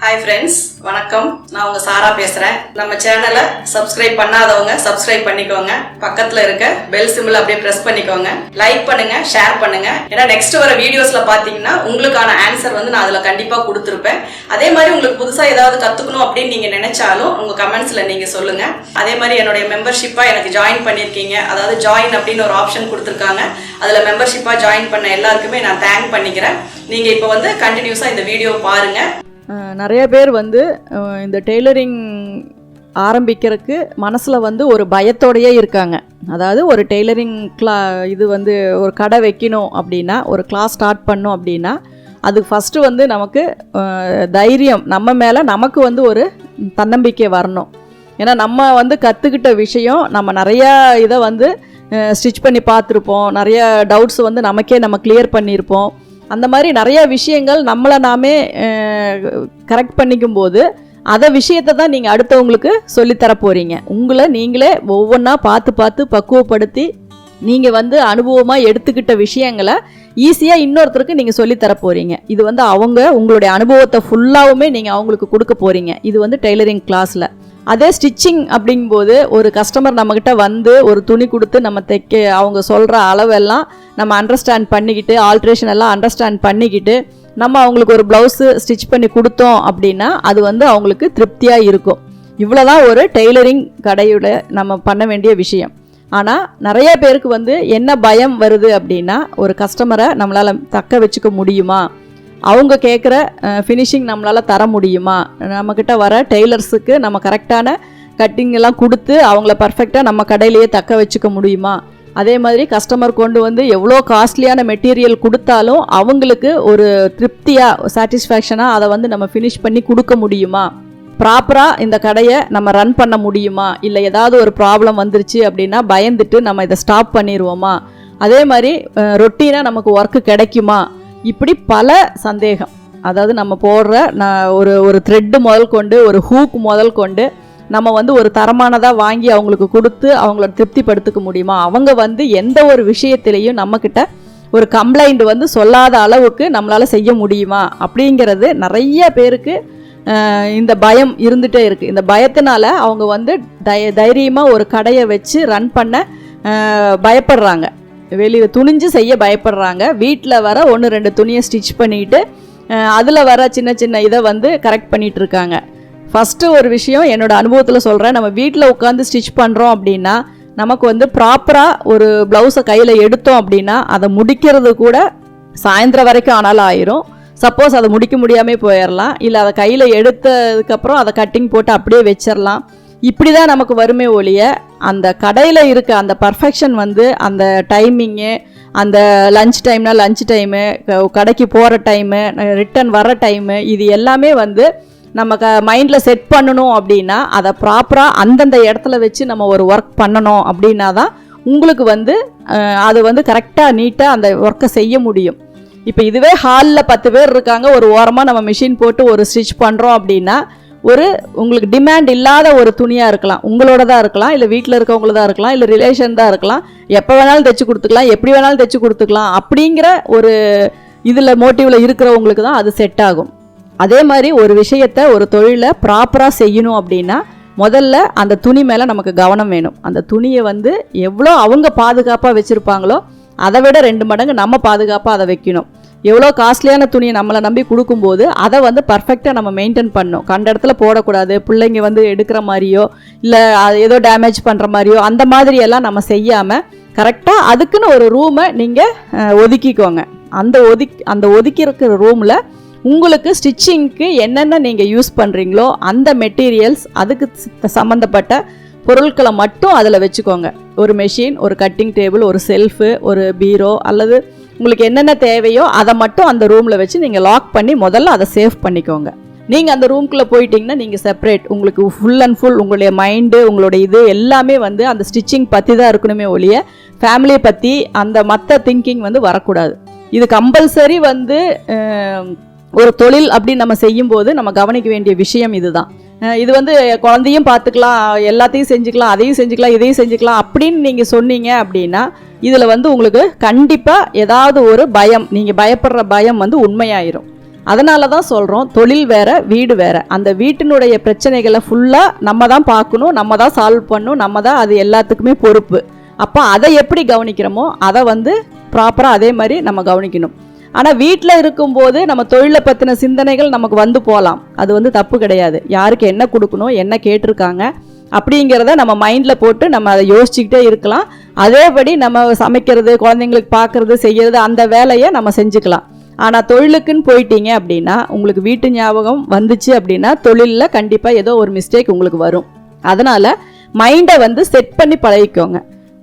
Hi friends, வணக்கம். நான் உங்க சாரா பேசுறேன். நம்ம சேனலை சப்ஸ்கிரைப் பண்ணாதவங்க சப்ஸ்கிரைப் பண்ணிக்கோங்க. பக்கத்துல இருக்க பெல் சிம்பிள் அப்படியே பிரஸ் பண்ணிக்கோங்க. லைக் பண்ணுங்க, ஷேர் பண்ணுங்க. ஏன்னா நெக்ஸ்ட் வர வீடியோஸ்ல பாத்தீங்கன்னா உங்களுக்கான ஆன்சர் வந்து நான் அதுல கண்டிப்பா கொடுத்துருப்பேன். அதே மாதிரி உங்களுக்கு புதுசா ஏதாவது கத்துக்கணும் அப்படின்னு நீங்க நினைச்சாலும் உங்க கமெண்ட்ஸ்ல நீங்க சொல்லுங்க. அதே மாதிரி என்னுடைய மெம்பர்ஷிப்பா எனக்கு ஜாயின் பண்ணிருக்கீங்க, அதாவது ஜாயின் அப்படின்னு ஒரு ஆப்ஷன் கொடுத்துருக்காங்க. அதுல மெம்பர்ஷிப்பா ஜாயின் பண்ண எல்லாருக்குமே நான் தேங்க் பண்ணிக்கிறேன். நீங்க இப்போ வந்து கண்டினியூஸா இந்த வீடியோ பாருங்க. நிறைய பேர் வந்து இந்த டெய்லரிங் ஆரம்பிக்கிறதுக்கு மனசில் வந்து ஒரு பயத்தோடையே இருக்காங்க. அதாவது ஒரு டெய்லரிங் இது வந்து ஒரு கடை வைக்கணும் அப்படின்னா, ஒரு கிளாஸ் ஸ்டார்ட் பண்ணோம் அப்படின்னா, அதுக்கு ஃபஸ்ட்டு வந்து நமக்கு தைரியம், நம்ம மேலே நமக்கு வந்து ஒரு தன்னம்பிக்கை வரணும். ஏன்னா நம்ம வந்து கற்றுக்கிட்ட விஷயம், நம்ம நிறையா இதை வந்து ஸ்டிச் பண்ணி பார்த்துருப்போம், நிறைய டவுட்ஸ் வந்து நம்ம கிளியர் பண்ணியிருப்போம். அந்த மாதிரி நிறைய விஷயங்கள் நம்மளை நாமே கரெக்ட் பண்ணிக்கும்போது அதை விஷயத்தை தான் நீங்கள் அடுத்தவங்களுக்கு சொல்லித்தர போகிறீங்க. உங்களை நீங்களே ஒவ்வொன்றா பார்த்து பக்குவப்படுத்தி நீங்கள் வந்து அனுபவமாக எடுத்துக்கிட்ட விஷயங்களை ஈஸியாக இன்னொருத்தருக்கு நீங்கள் சொல்லித்தர போகிறீங்க. இது வந்து உங்களுடைய அனுபவத்தை ஃபுல்லாகவுமே நீங்கள் அவங்களுக்கு கொடுக்க போகிறீங்க. இது வந்து டெய்லரிங் கிளாஸில். அதே ஸ்டிச்சிங் அப்படிங்கும்போது ஒரு கஸ்டமர் நம்மக்கிட்ட வந்து ஒரு துணி கொடுத்து நம்ம அவங்க சொல்கிற அளவெல்லாம் நம்ம அண்டர்ஸ்டாண்ட் பண்ணிக்கிட்டு, ஆல்ட்ரேஷன் எல்லாம் அண்டர்ஸ்டாண்ட் பண்ணிக்கிட்டு நம்ம அவங்களுக்கு ஒரு ப்ளவுஸு ஸ்டிச் பண்ணி கொடுத்தோம் அப்படின்னா அது வந்து அவங்களுக்கு திருப்தியாக இருக்கும். இவ்வளோதான் ஒரு டெய்லரிங் கடையோட நம்ம பண்ண வேண்டிய விஷயம். ஆனால் நிறைய பேருக்கு வந்து என்ன பயம் வருது அப்படின்னா, ஒரு கஸ்டமரை நம்மளால் தக்க வச்சுக்க முடியுமா, அவங்க கேட்குற ஃபினிஷிங் நம்மளால் தர முடியுமா, நம்மக்கிட்ட வர டெய்லர்ஸுக்கு நம்ம கரெக்டான கட்டிங் எல்லாம் கொடுத்து அவங்கள பர்ஃபெக்டாக நம்ம கடையிலேயே தக்க வச்சுக்க முடியுமா, அதே மாதிரி கஸ்டமர் கொண்டு வந்து எவ்வளோ காஸ்ட்லியான மெட்டீரியல் கொடுத்தாலும் அவங்களுக்கு ஒரு திருப்தியாக சாட்டிஸ்ஃபேக்ஷனாக அதை வந்து நம்ம ஃபினிஷ் பண்ணி கொடுக்க முடியுமா, ப்ராப்பராக இந்த கடையை நம்ம ரன் பண்ண முடியுமா, இல்லை ஏதாவது ஒரு ப்ராப்ளம் வந்துருச்சு அப்படின்னா பயந்துட்டு நம்ம இதை ஸ்டாப் பண்ணிடுவோமா, அதே மாதிரி ரொட்டீனாக நமக்கு ஒர்க்கு கிடைக்குமா, இப்படி பல சந்தேகம். அதாவது நம்ம போடுற ஒரு த்ரெட்டு முதல் கொண்டு, ஒரு ஹூக் முதல் கொண்டு நம்ம வந்து ஒரு தரமானதாக வாங்கி அவங்களுக்கு கொடுத்து அவங்கள திருப்திப்படுத்திக்க முடியுமா, அவங்க வந்து எந்த ஒரு விஷயத்திலையும் நம்மக்கிட்ட ஒரு கம்ப்ளைண்ட் வந்து சொல்லாத அளவுக்கு நம்மளால் செய்ய முடியுமா அப்படிங்கிறது நிறைய பேருக்கு இந்த பயம் இருந்துகிட்டே இருக்குது. இந்த பயத்தினால அவங்க வந்து தைரியமாக ஒரு கடையை வச்சு ரன் பண்ண பயப்படுறாங்க, வெளியில் துணிஞ்சு செய்ய பயப்படுறாங்க. வீட்டில் வர 1-2 துணியை ஸ்டிச் பண்ணிவிட்டு அதில் வர சின்ன இதை வந்து கரெக்ட் பண்ணிகிட்டு இருக்காங்க. ஃபஸ்ட்டு ஒரு விஷயம் என்னோடய அனுபவத்தில் சொல்கிறேன். நம்ம வீட்டில் உட்காந்து ஸ்டிச் பண்ணுறோம் அப்படின்னா நமக்கு வந்து ப்ராப்பராக ஒரு ப்ளவுஸை கையில் எடுத்தோம் அப்படின்னா அதை முடிக்கிறது கூட சாயந்தரம் வரைக்கும் ஆனாலும் ஆயிரும். சப்போஸ் அதை முடிக்க முடியாமல் போயிடலாம், இல்லை அதை கையில் எடுத்ததுக்கப்புறம் அதை கட்டிங் போட்டு அப்படியே வச்சிடலாம். இப்படி தான் நமக்கு வருமே ஒழிய அந்த கடையில் இருக்க அந்த பர்ஃபெக்ஷன் வந்து அந்த டைமிங்கு, அந்த லஞ்ச் டைம்னா லஞ்ச் டைமு, கடைக்கு போகிற டைமு, ரிட்டன் வர டைமு, இது எல்லாமே வந்து நம்ம மைண்டில் செட் பண்ணணும் அப்படின்னா அதை ப்ராப்பராக அந்தந்த இடத்துல வச்சு நம்ம ஒரு ஒர்க் பண்ணணும் அப்படின்னா தான் உங்களுக்கு வந்து அது வந்து கரெக்டாக நீட்டாக அந்த ஒர்க்கை செய்ய முடியும். இப்போ இதுவே ஹாலில் 10 பேர் இருக்காங்க, ஒரு ஓரமாக நம்ம மிஷின் போட்டு ஒரு ஸ்டிச் பண்ணுறோம் அப்படின்னா உங்களுக்கு டிமாண்ட் இல்லாத ஒரு துணியாக இருக்கலாம், உங்களோட தான் இருக்கலாம், இல்லை வீட்டில் இருக்கவங்கள தான் இருக்கலாம், இல்லை ரிலேஷன் தான் இருக்கலாம், எப்போ வேணாலும் தைச்சி கொடுத்துக்கலாம், எப்படி வேணாலும் தைச்சி கொடுத்துக்கலாம் அப்படிங்கிற ஒரு இதில் மோட்டிவில் இருக்கிறவங்களுக்கு தான் அது செட் ஆகும். அதே மாதிரி ஒரு விஷயத்தை, ஒரு தொழிலை ப்ராப்பராக செய்யணும் அப்படின்னா முதல்ல அந்த துணி மேலே நமக்கு கவனம் வேணும். அந்த துணியை வந்து எவ்வளோ அவங்க பாதுகாப்பாக வச்சுருப்பாங்களோ அதை விட 2 மடங்கு நம்ம பாதுகாப்பாக அதை வைக்கணும். எவ்வளோ காஸ்ட்லியான துணியை நம்மளை நம்பி கொடுக்கும்போது அதை வந்து பர்ஃபெக்டாக நம்ம மெயின்டைன் பண்ணணும். கண்ட இடத்துல போடக்கூடாது, பிள்ளைங்க வந்து எடுக்கிற மாதிரியோ இல்லை ஏதோ டேமேஜ் பண்ணுற மாதிரியோ அந்த மாதிரியெல்லாம் நம்ம செய்யாமல் கரெக்டாக அதுக்குன்னு ஒரு ரூமை நீங்கள் ஒதுக்கிக்கோங்க. அந்த ஒதுக்கி இருக்கிற ரூமில் உங்களுக்கு ஸ்டிச்சிங்க்கு என்னென்ன நீங்கள் யூஸ் பண்ணுறீங்களோ அந்த மெட்டீரியல்ஸ், அதுக்கு சம்மந்தப்பட்ட பொருட்களை மட்டும் அதில் வச்சுக்கோங்க. ஒரு மெஷின், ஒரு கட்டிங் டேபிள், ஒரு செல்ஃபு, ஒரு பீரோ, அல்லது உங்களுக்கு என்னென்ன தேவையோ அதை மட்டும் அந்த ரூமில் வச்சு நீங்கள் லாக் பண்ணி முதல்ல அதை சேவ் பண்ணிக்கோங்க. நீங்கள் அந்த ரூம்குள்ளே போயிட்டீங்கன்னா நீங்கள் செப்பரேட், உங்களுக்கு ஃபுல் அண்ட் ஃபுல் உங்களுடைய மைண்டு, உங்களுடைய இது எல்லாமே வந்து அந்த ஸ்டிச்சிங் பற்றி தான் இருக்கணுமே ஒழிய ஃபேமிலியை பற்றி அந்த மற்ற திங்கிங் வந்து வரக்கூடாது. இது கம்பல்சரி வந்து ஒரு தொழில் அப்படின்னு நம்ம செய்யும்போது நம்ம கவனிக்க வேண்டிய விஷயம் இதுதான். இது வந்து குழந்தையும் பார்த்துக்கலாம், எல்லாத்தையும் செஞ்சுக்கலாம், அதையும் செஞ்சுக்கலாம், இதையும் செஞ்சுக்கலாம் அப்படின்னு நீங்கள் சொன்னீங்க அப்படின்னா இதில் வந்து உங்களுக்கு கண்டிப்பாக ஏதாவது ஒரு பயம், நீங்கள் பயப்படுற பயம் வந்து உண்மையாயிரும். அதனால தான் சொல்கிறோம், தொழில் வேற வீடு வேற. அந்த வீட்டினுடைய பிரச்சனைகளை ஃபுல்லாக நம்ம தான் பார்க்கணும், நம்ம தான் சால்வ் பண்ணணும், நம்ம தான் அது எல்லாத்துக்குமே பொறுப்பு. அப்போ அதை எப்படி கவனிக்கிறோமோ அதை வந்து ப்ராப்பராக அதே மாதிரி நம்ம கவனிக்கணும். ஆனால் வீட்டில் இருக்கும்போது நம்ம தொழிலை பற்றின சிந்தனைகள் நமக்கு வந்து போகலாம், அது வந்து தப்பு கிடையாது. யாருக்கு என்ன கொடுக்கணும், என்ன கேட்டிருக்காங்க அப்படிங்கிறத நம்ம மைண்டில் போட்டு நம்ம அதை யோசிச்சுக்கிட்டே இருக்கலாம். அதேபடி நம்ம சமைக்கிறது, குழந்தைங்களுக்கு பார்க்குறது, செய்கிறது, அந்த வேலையை நம்ம செஞ்சுக்கலாம். ஆனால் தொழிலுக்குன்னு போயிட்டீங்க அப்படின்னா உங்களுக்கு வீட்டு ஞாபகம் வந்துச்சு அப்படின்னா தொழிலில் கண்டிப்பாக ஏதோ ஒரு மிஸ்டேக் உங்களுக்கு வரும். அதனால் மைண்டை வந்து செட் பண்ணி பழகிக்கோங்க.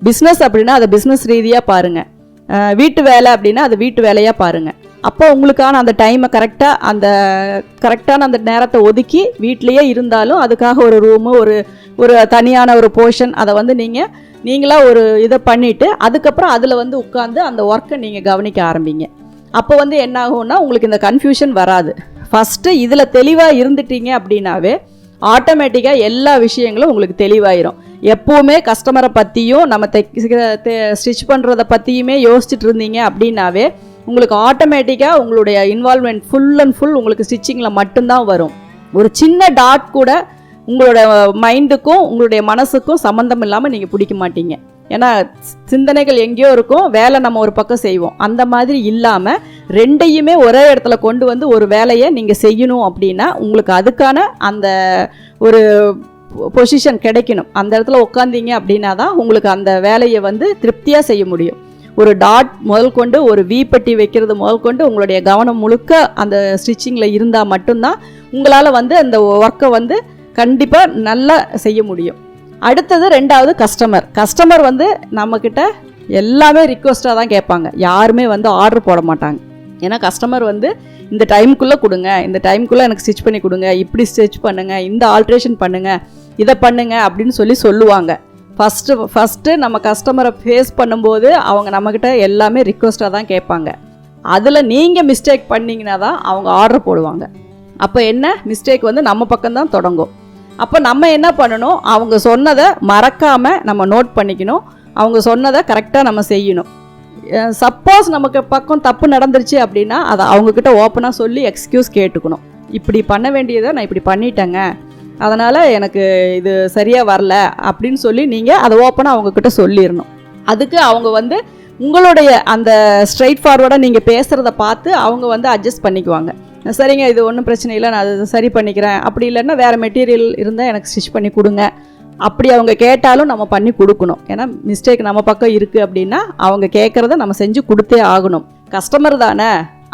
பிஸ்னஸ் அப்படின்னா அதை பிஸ்னஸ் ரீதியாக பாருங்கள், வீட்டு வேலை அப்படின்னா அது வீட்டு வேலையாக பாருங்கள். அப்போ உங்களுக்கான அந்த டைமை கரெக்டான அந்த நேரத்தை ஒதுக்கி வீட்லேயே இருந்தாலும் அதுக்காக ஒரு ரூமு, ஒரு தனியான ஒரு போர்ஷன், அதை வந்து நீங்களாக ஒரு இதை பண்ணிவிட்டு அதுக்கப்புறம் அதில் வந்து உட்காந்து அந்த ஒர்க்கை நீங்கள் கவனிக்க ஆரம்பிங்க. அப்போ வந்து என்ன ஆகும்னா உங்களுக்கு இந்த கன்ஃபியூஷன் வராது. ஃபஸ்ட்டு இதில் தெளிவாக இருந்துட்டீங்க அப்படின்னாவே ஆட்டோமேட்டிக்காக எல்லா விஷயங்களும் உங்களுக்கு தெளிவாயிரும். எப்போவுமே கஸ்டமரை பற்றியும் நம்ம ஸ்டிச் பண்ணுறதை பற்றியுமே யோசிச்சுட்டு இருந்தீங்க அப்படின்னாவே உங்களுக்கு ஆட்டோமேட்டிக்காக உங்களுடைய இன்வால்வ்மெண்ட் ஃபுல் அண்ட் ஃபுல் உங்களுக்கு ஸ்டிச்சிங்கில் மட்டும்தான் வரும். ஒரு சின்ன டாட் கூட உங்களோட மைண்டுக்கும் உங்களுடைய மனசுக்கும் சம்மந்தம் இல்லாமல் நீங்கள் பிடிக்க மாட்டீங்க. ஏன்னா சிந்தனைகள் எங்கேயோ இருக்கும், வேலை நம்ம ஒரு பக்கம் செய்வோம். அந்த மாதிரி இல்லாமல் ரெண்டையுமே ஒரே இடத்துல கொண்டு வந்து ஒரு வேலையை நீங்கள் செய்யணும் அப்படின்னா உங்களுக்கு அதுக்கான அந்த ஒரு பொசிஷன் கிடைக்கணும். அந்த இடத்துல உட்காந்தீங்க அப்படின்னா தான் உங்களுக்கு அந்த வேலையை வந்து திருப்தியாக செய்ய முடியும். ஒரு டாட் முதல் கொண்டு ஒரு வீப்பட்டி வைக்கிறது முதல் கொண்டு உங்களுடைய கவனம் முழுக்க அந்த ஸ்டிச்சிங்கில் இருந்தால் மட்டும்தான் உங்களால் வந்து அந்த ஒர்க்கை வந்து கண்டிப்பாக நல்லா செய்ய முடியும். அடுத்தது ரெண்டாவது கஸ்டமர் வந்து நம்மக்கிட்ட எல்லாமே ரிக்வஸ்ட்டாக தான் கேட்பாங்க, யாருமே வந்து ஆர்டர் போட மாட்டாங்க. ஏன்னா கஸ்டமர் வந்து இந்த டைமுக்குள்ளே கொடுங்க, இந்த டைமுக்குள்ளே எனக்கு ஸ்டிச் பண்ணி கொடுங்க, இப்படி ஸ்டிச் பண்ணுங்கள், இந்த ஆல்ட்ரேஷன் பண்ணுங்கள், இதை பண்ணுங்கள் அப்படின்னு சொல்லுவாங்க. ஃபஸ்ட்டு நம்ம கஸ்டமரை ஃபேஸ் பண்ணும்போது அவங்க நம்மக்கிட்ட எல்லாமே ரிக்வஸ்ட்டாக தான் கேட்பாங்க. அதில் நீங்கள் மிஸ்டேக் பண்ணிங்கன்னா தான் அவங்க ஆர்டர் போடுவாங்க. அப்போ என்ன மிஸ்டேக் வந்து நம்ம பக்கம்தான் தொடங்கும். அப்போ நம்ம என்ன பண்ணணும், அவங்க சொன்னதை மறக்காமல் நம்ம நோட் பண்ணிக்கணும், அவங்க சொன்னதை கரெக்டாக நம்ம செய்யணும். சப்போஸ் நமக்கு பக்கம் தப்பு நடந்துருச்சு அப்படின்னா அதை அவங்கக்கிட்ட ஓப்பனாக சொல்லி எக்ஸ்கியூஸ் கேட்டுக்கணும். இப்படி பண்ண வேண்டியதை நான் இப்படி பண்ணிட்டேங்க, அதனால் எனக்கு இது சரியாக வரல அப்படின்னு சொல்லி நீங்கள் அதை ஓப்பனாக அவங்கக்கிட்ட சொல்லிடணும். அதுக்கு அவங்க வந்து உங்களுடைய அந்த ஸ்ட்ரைட் ஃபார்வர்டாக நீங்கள் பேசுகிறத பார்த்து அவங்க வந்து அட்ஜஸ்ட் பண்ணிக்குவாங்க. சரிங்க, இது ஒன்றும் பிரச்சனை இல்லை, நான் அது சரி பண்ணிக்கிறேன், அப்படி இல்லைன்னா வேறு மெட்டீரியல் இருந்தால் எனக்கு ஸ்டிச் பண்ணி கொடுங்க, அப்படி அவங்க கேட்டாலும் நம்ம பண்ணி கொடுக்கணும். ஏன்னா மிஸ்டேக் நம்ம பக்கம் இருக்குது அப்படின்னா அவங்க கேட்குறத நம்ம செஞ்சு கொடுத்தே ஆகணும். கஸ்டமர் தானே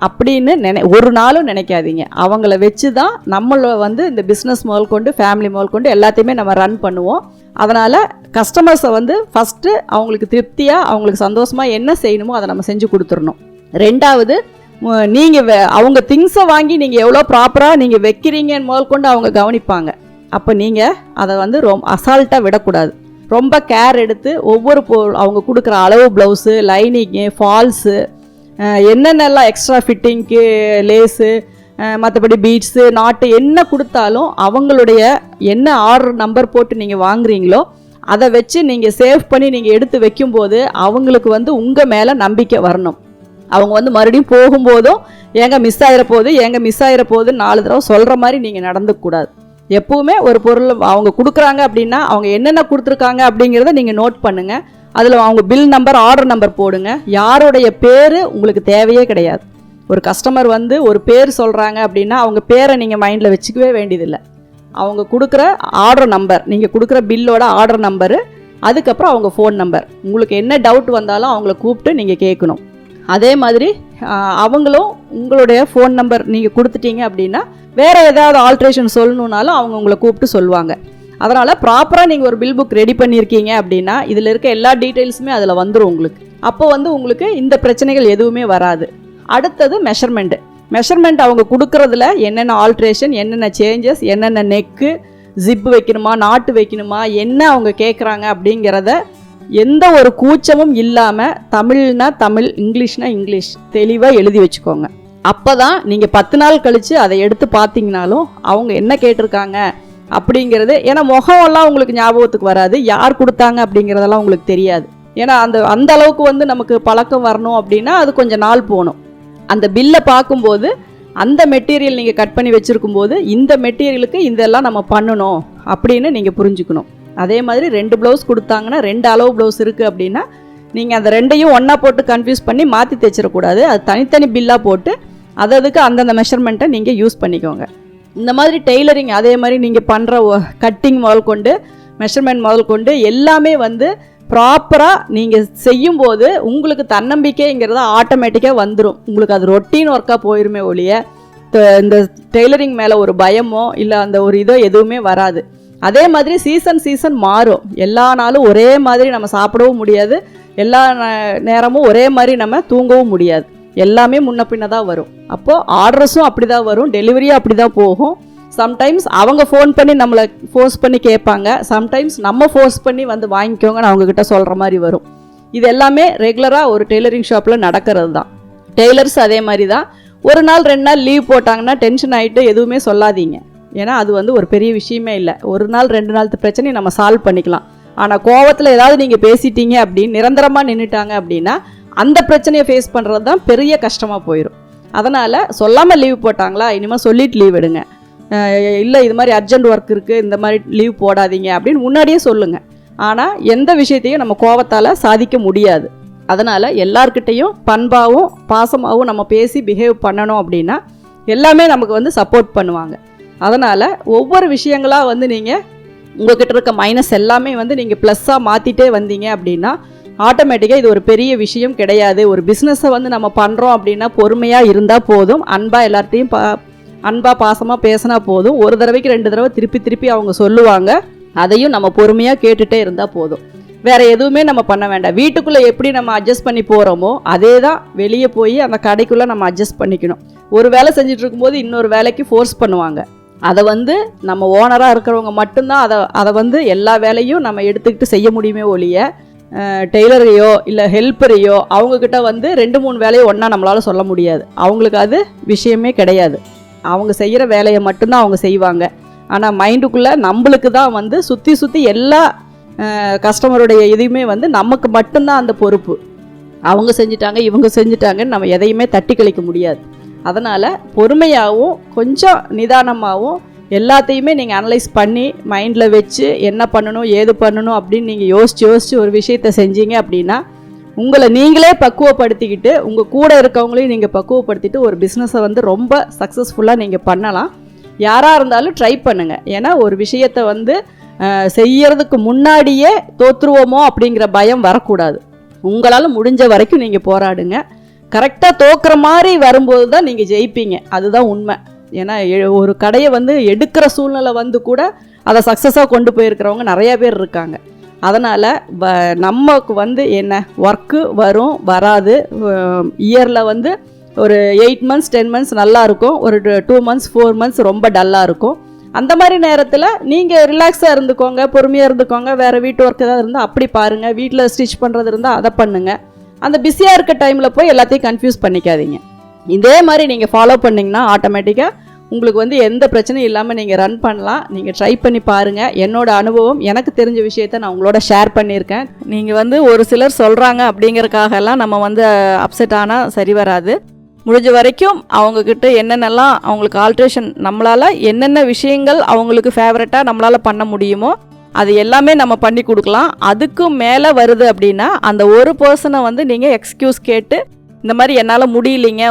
அப்படின்னு ஒரு நாளும் நினைக்காதீங்க. அவங்கள வச்சு தான் நம்மளை வந்து இந்த பிஸ்னஸ் முதல் கொண்டு ஃபேமிலி முதல் கொண்டு எல்லாத்தையுமே நம்ம ரன் பண்ணுவோம். அதனால் கஸ்டமர்ஸை வந்து ஃபஸ்ட்டு அவங்களுக்கு திருப்தியாக அவங்களுக்கு சந்தோஷமாக என்ன செய்யணுமோ அதை நம்ம செஞ்சு கொடுத்துடணும். ரெண்டாவது, நீங்கள் அவங்க திங்ஸை வாங்கி நீங்கள் எவ்வளோ ப்ராப்பராக நீங்கள் வைக்கிறீங்கன்னு முதல் கொண்டு அவங்க கவனிப்பாங்க. அப்போ நீங்கள் அதை வந்து ரொம்ப அசால்ட்டாக விடக்கூடாது. ரொம்ப கேர் எடுத்து ஒவ்வொரு அவங்க கொடுக்குற அளவு ப்ளவுஸு, லைனிங்கு, ஃபால்ஸு, என்னென்னலாம் எக்ஸ்ட்ரா ஃபிட்டிங்க்கு லேஸு, மற்றபடி பீட்ஸு, நாட்டு என்ன கொடுத்தாலும் அவங்களுடைய என்ன ஆர்டர் நம்பர் போட்டு நீங்கள் வாங்குறீங்களோ அதை வச்சு நீங்கள் சேவ் பண்ணி நீங்கள் எடுத்து வைக்கும்போது அவங்களுக்கு வந்து உங்கள் மேலே நம்பிக்கை வரணும். அவங்க வந்து மறுபடியும் போகும்போதும் ஏங்க மிஸ் ஆகிற போது 4 தடவை சொல்கிற மாதிரி நீங்கள் நடந்துக்கூடாது. எப்பவுமே ஒரு பொருள் அவங்க கொடுக்குறாங்க அப்படின்னா அவங்க என்னென்ன கொடுத்துருக்காங்க அப்படிங்கிறத நீங்கள் நோட் பண்ணுங்கள். அதில் அவங்க பில் நம்பர், ஆர்டர் நம்பர் போடுங்க. யாருடைய பேர் உங்களுக்கு தேவையே கிடையாது. ஒரு கஸ்டமர் வந்து ஒரு பேர் சொல்கிறாங்க அப்படின்னா அவங்க பேரை நீங்கள் மைண்டில் வச்சுக்கவே வேண்டியதில்லை. அவங்க கொடுக்குற ஆர்டர் நம்பர், நீங்கள் கொடுக்குற பில்லோட ஆர்டர் நம்பரு, அதுக்கப்புறம் அவங்க ஃபோன் நம்பர். உங்களுக்கு என்ன டவுட் வந்தாலும் அவங்கள கூப்பிட்டு நீங்கள் கேட்கணும். அதே மாதிரி அவங்களும் உங்களுடைய ஃபோன் நம்பர் நீங்கள் கொடுத்துட்டீங்க அப்படின்னா வேறு ஏதாவது ஆல்ட்ரேஷன் சொல்லணுன்னாலும் அவங்க உங்களை கூப்பிட்டு சொல்லுவாங்க. அதனால் ப்ராப்பராக நீங்கள் ஒரு பில் புக் ரெடி பண்ணியிருக்கீங்க அப்படின்னா இதில் இருக்க எல்லா டீட்டெயில்ஸுமே அதில் வந்துடும் உங்களுக்கு. அப்போ வந்து உங்களுக்கு இந்த பிரச்சனைகள் எதுவுமே வராது. அடுத்தது மெஷர்மெண்ட் அவங்க கொடுக்குறதுல என்னென்ன ஆல்ட்ரேஷன், என்னென்ன சேஞ்சஸ், என்னென்ன நெக்கு, ஜிப்பு வைக்கணுமா, நாட்டு வைக்கணுமா, என்ன அவங்க கேட்குறாங்க அப்படிங்கிறத எந்த ஒரு கூச்சமும் இல்லாமல் தமிழ்னா தமிழ், இங்கிலீஷ்னா இங்கிலீஷ் தெளிவாக எழுதி வச்சுக்கோங்க. அப்போ தான் நீங்கள் 10 நாள் கழித்து அதை எடுத்து பார்த்தீங்கனாலும் அவங்க என்ன கேட்டிருக்காங்க அப்படிங்கிறது, ஏன்னா முகமெல்லாம் உங்களுக்கு ஞாபகத்துக்கு வராது, யார் கொடுத்தாங்க அப்படிங்கிறதெல்லாம் உங்களுக்கு தெரியாது. ஏன்னா அந்த அளவுக்கு வந்து நமக்கு பழக்கம் வரணும் அப்படின்னா அது கொஞ்சம் நாள் போகணும். அந்த பில்லை பார்க்கும்போது அந்த மெட்டீரியல் நீங்கள் கட் பண்ணி வச்சுருக்கும் போது இந்த மெட்டீரியலுக்கு இதெல்லாம் நம்ம பண்ணணும் அப்படின்னு நீங்கள் புரிஞ்சுக்கணும். அதே மாதிரி 2 ப்ளவுஸ் கொடுத்தாங்கன்னா 2 அளவு ப்ளவுஸ் இருக்குது அப்படின்னா நீங்கள் அந்த 2ஐயும் ஒன்றா போட்டு கன்ஃபியூஸ் பண்ணி மாற்றி தைச்சிடக்கூடாது. அது தனித்தனி பில்லாக போட்டு அதுக்கு அந்தந்த மெஷர்மெண்ட்டை நீங்கள் யூஸ் பண்ணிக்கோங்க. இந்த மாதிரி டெய்லரிங் அதே மாதிரி நீங்கள் பண்ணுற கட்டிங் முதல் கொண்டு மெஷர்மெண்ட் முதல் கொண்டு எல்லாமே வந்து ப்ராப்பராக நீங்கள் செய்யும்போது உங்களுக்கு தன்னம்பிக்கைங்கிறது ஆட்டோமேட்டிக்காக வந்துடும். உங்களுக்கு அது ரொட்டீன் ஒர்க்காக போயிருமே ஒழிய இந்த டெய்லரிங் மேலே ஒரு பயமோ இல்லை அந்த ஒரு இதோ எதுவுமே வராது. அதே மாதிரி சீசன் மாறும். எல்லா நாளும் ஒரே மாதிரி நம்ம சாப்பிடவும் முடியாது, எல்லா நேரமும் ஒரே மாதிரி நம்ம தூங்கவும் முடியாது. எல்லாமே முன்ன பின்ன தான் வரும். அப்போது ஆர்டர்ஸும் அப்படி தான் வரும், டெலிவரியும் அப்படி தான் போகும். சம்டைம்ஸ் அவங்க ஃபோன் பண்ணி நம்மளை ஃபோர்ஸ் பண்ணி கேட்பாங்க, சம்டைம்ஸ் நம்ம ஃபோர்ஸ் பண்ணி வந்து வாங்கிக்கோங்கன்னு அவங்கக்கிட்ட சொல்கிற மாதிரி வரும். இது எல்லாமே ரெகுலராக ஒரு டெய்லரிங் ஷாப்பில் நடக்கிறது தான். டெய்லர்ஸ் அதே மாதிரி தான். ஒரு நாள் 2 நாள் லீவ் போட்டாங்கன்னா டென்ஷன் ஆகிட்டு எதுவுமே சொல்லாதீங்க. ஏன்னா அது வந்து ஒரு பெரிய விஷயமே இல்லை. ஒரு நாள் 2 நாள் பிரச்சனையை நம்ம சால்வ் பண்ணிக்கலாம். ஆனால் கோவத்தில் ஏதாவது நீங்கள் பேசிட்டீங்க அப்படின்னு நிரந்தரமாக நின்றுட்டாங்க அப்படின்னா அந்த பிரச்சனையை ஃபேஸ் பண்ணுறது தான் பெரிய கஷ்டமாக போயிடும். அதனால் சொல்லாமல் லீவ் போட்டாங்களா, இனிமேல் சொல்லிட்டு லீவ் எடுங்க. இல்லை இது மாதிரி அர்ஜென்ட் ஒர்க் இருக்குது, இந்த மாதிரி லீவ் போடாதீங்க அப்படின்னு முன்னாடியே சொல்லுங்கள். ஆனால் எந்த விஷயத்தையும் நம்ம கோவத்தால் சாதிக்க முடியாது. அதனால் எல்லார்கிட்டையும் பண்பாகவும் பாசமாகவும் நம்ம பேசி பிஹேவ் பண்ணணும் அப்படின்னா எல்லாமே நமக்கு வந்து சப்போர்ட் பண்ணுவாங்க. அதனால் ஒவ்வொரு விஷயங்களாக வந்து நீங்கள் உங்கள்கிட்ட இருக்க மைனஸ் எல்லாமே வந்து நீங்கள் ப்ளஸ்ஸாக மாற்றிட்டே வந்தீங்க அப்படின்னா ஆட்டோமேட்டிக்காக இது ஒரு பெரிய விஷயம் கிடையாது. ஒரு பிஸ்னஸை வந்து நம்ம பண்ணுறோம் அப்படின்னா பொறுமையாக இருந்தால் போதும், அன்பாக எல்லார்ட்டையும் அன்பாக பாசமாக பேசினா போதும். ஒரு தடவைக்கு 2 தடவை திருப்பி அவங்க சொல்லுவாங்க, அதையும் நம்ம பொறுமையாக கேட்டுகிட்டே இருந்தால் போதும். வேறு எதுவுமே நம்ம பண்ண வேண்டாம். வீட்டுக்குள்ளே எப்படி நம்ம அட்ஜஸ்ட் பண்ணி போகிறோமோ அதே தான் வெளியே போய் அந்த கடைக்குள்ளே நம்ம அட்ஜஸ்ட் பண்ணிக்கணும். ஒரு வேலை செஞ்சுட்டு இருக்கும்போது இன்னொரு வேலைக்கு ஃபோர்ஸ் பண்ணுவாங்க. அதை வந்து நம்ம ஓனராக இருக்கிறவங்க மட்டும்தான் அதை வந்து எல்லா வேலையும் நம்ம எடுத்துக்கிட்டு செய்ய முடியுமே ஒழிய டெய்லரையோ இல்லை ஹெல்ப்பரையோ அவங்கக்கிட்ட வந்து 2-3 வேலையை ஒன்றா நம்மளால் சொல்ல முடியாது. அவங்களுக்கு அது விஷயமே கிடையாது. அவங்க செய்கிற வேலையை மட்டும்தான் அவங்க செய்வாங்க. ஆனால் மைண்டுக்குள்ளே நம்மளுக்கு தான் வந்து சுற்றி எல்லா கஸ்டமருடைய இதுவுமே வந்து நமக்கு மட்டும்தான் அந்த பொறுப்பு. அவங்க செஞ்சிட்டாங்க இவங்க செஞ்சிட்டாங்கன்னு நம்ம எதையுமே தட்டி கழிக்க முடியாது. அதனால் பொறுமையாகவும் கொஞ்சம் நிதானமாகவும் எல்லாத்தையுமே நீங்கள் அனலைஸ் பண்ணி மைண்டில் வச்சு என்ன பண்ணணும் ஏது பண்ணணும் அப்படின்னு நீங்கள் யோசித்து ஒரு விஷயத்தை செஞ்சீங்க அப்படின்னா உங்களை நீங்களே பக்குவப்படுத்திக்கிட்டு உங்கள் கூட இருக்கவங்களையும் நீங்கள் பக்குவப்படுத்திட்டு ஒரு பிஸ்னஸை வந்து ரொம்ப சக்ஸஸ்ஃபுல்லாக நீங்கள் பண்ணலாம். யாராக இருந்தாலும் ட்ரை பண்ணுங்கள். ஏன்னா ஒரு விஷயத்தை வந்து செய்யறதுக்கு முன்னாடியே தோற்றுருவோமோ அப்படிங்கிற பயம் வரக்கூடாது. உங்களால் முடிஞ்ச வரைக்கும் நீங்கள் போராடுங்க. கரெக்டாக தோக்குற மாதிரி வரும்போது தான் நீங்கள் ஜெயிப்பீங்க. அதுதான் உண்மை. ஏன்னா ஒரு கடையை வந்து எடுக்கிற சூழ்நிலை வந்து கூட அதை சக்ஸஸாக கொண்டு போயிருக்கிறவங்க நிறையா பேர் இருக்காங்க. அதனால் நமக்கு வந்து என்ன ஒர்க்கு வரும் வராது. இயரில் வந்து ஒரு 8 months 10 months நல்லா இருக்கும், ஒரு 2 months 4 months ரொம்ப டல்லாக இருக்கும். அந்த மாதிரி நேரத்தில் நீங்கள் ரிலாக்ஸாக இருந்துக்கோங்க, பொறுமையாக இருந்துக்கோங்க. வேறு வீட்டு ஒர்க் ஏதாவது இருந்தால் அப்படி பாருங்கள், வீட்டில் ஸ்டிச் பண்ணுறது இருந்தால் அதை பண்ணுங்கள். அந்த பிஸியாக இருக்க டைமில் போய் எல்லாத்தையும் கன்ஃபியூஸ் பண்ணிக்காதீங்க. இதே மாதிரி நீங்கள் ஃபாலோ பண்ணிங்கன்னா ஆட்டோமேட்டிக்காக உங்களுக்கு வந்து எந்த பிரச்சனையும் இல்லாமல் நீங்கள் ரன் பண்ணலாம். நீங்கள் ட்ரை பண்ணி பாருங்கள். என்னோட அனுபவம் எனக்கு தெரிஞ்ச விஷயத்தை நான் உங்களோட ஷேர் பண்ணியிருக்கேன். நீங்கள் வந்து ஒரு சிலர் சொல்கிறாங்க அப்படிங்கிறக்காகலாம் நம்ம வந்து அப்செட் ஆனால் சரி வராது. முடிஞ்ச வரைக்கும் அவங்கக்கிட்ட என்னென்னலாம் அவங்களுக்கு ஆல்ட்ரேஷன் நம்மளால் என்னென்ன விஷயங்கள் அவங்களுக்கு ஃபேவரட்டாக நம்மளால் பண்ண முடியுமோ அது எல்லாமே நம்ம பண்ணி கொடுக்கலாம். அதுக்கும் மேலே வருது அப்படின்னா அந்த ஒரு பர்சனை வந்து நீங்கள் எக்ஸ்கியூஸ் கேட்டு இந்த மாதிரி என்னால் முடியலைங்க,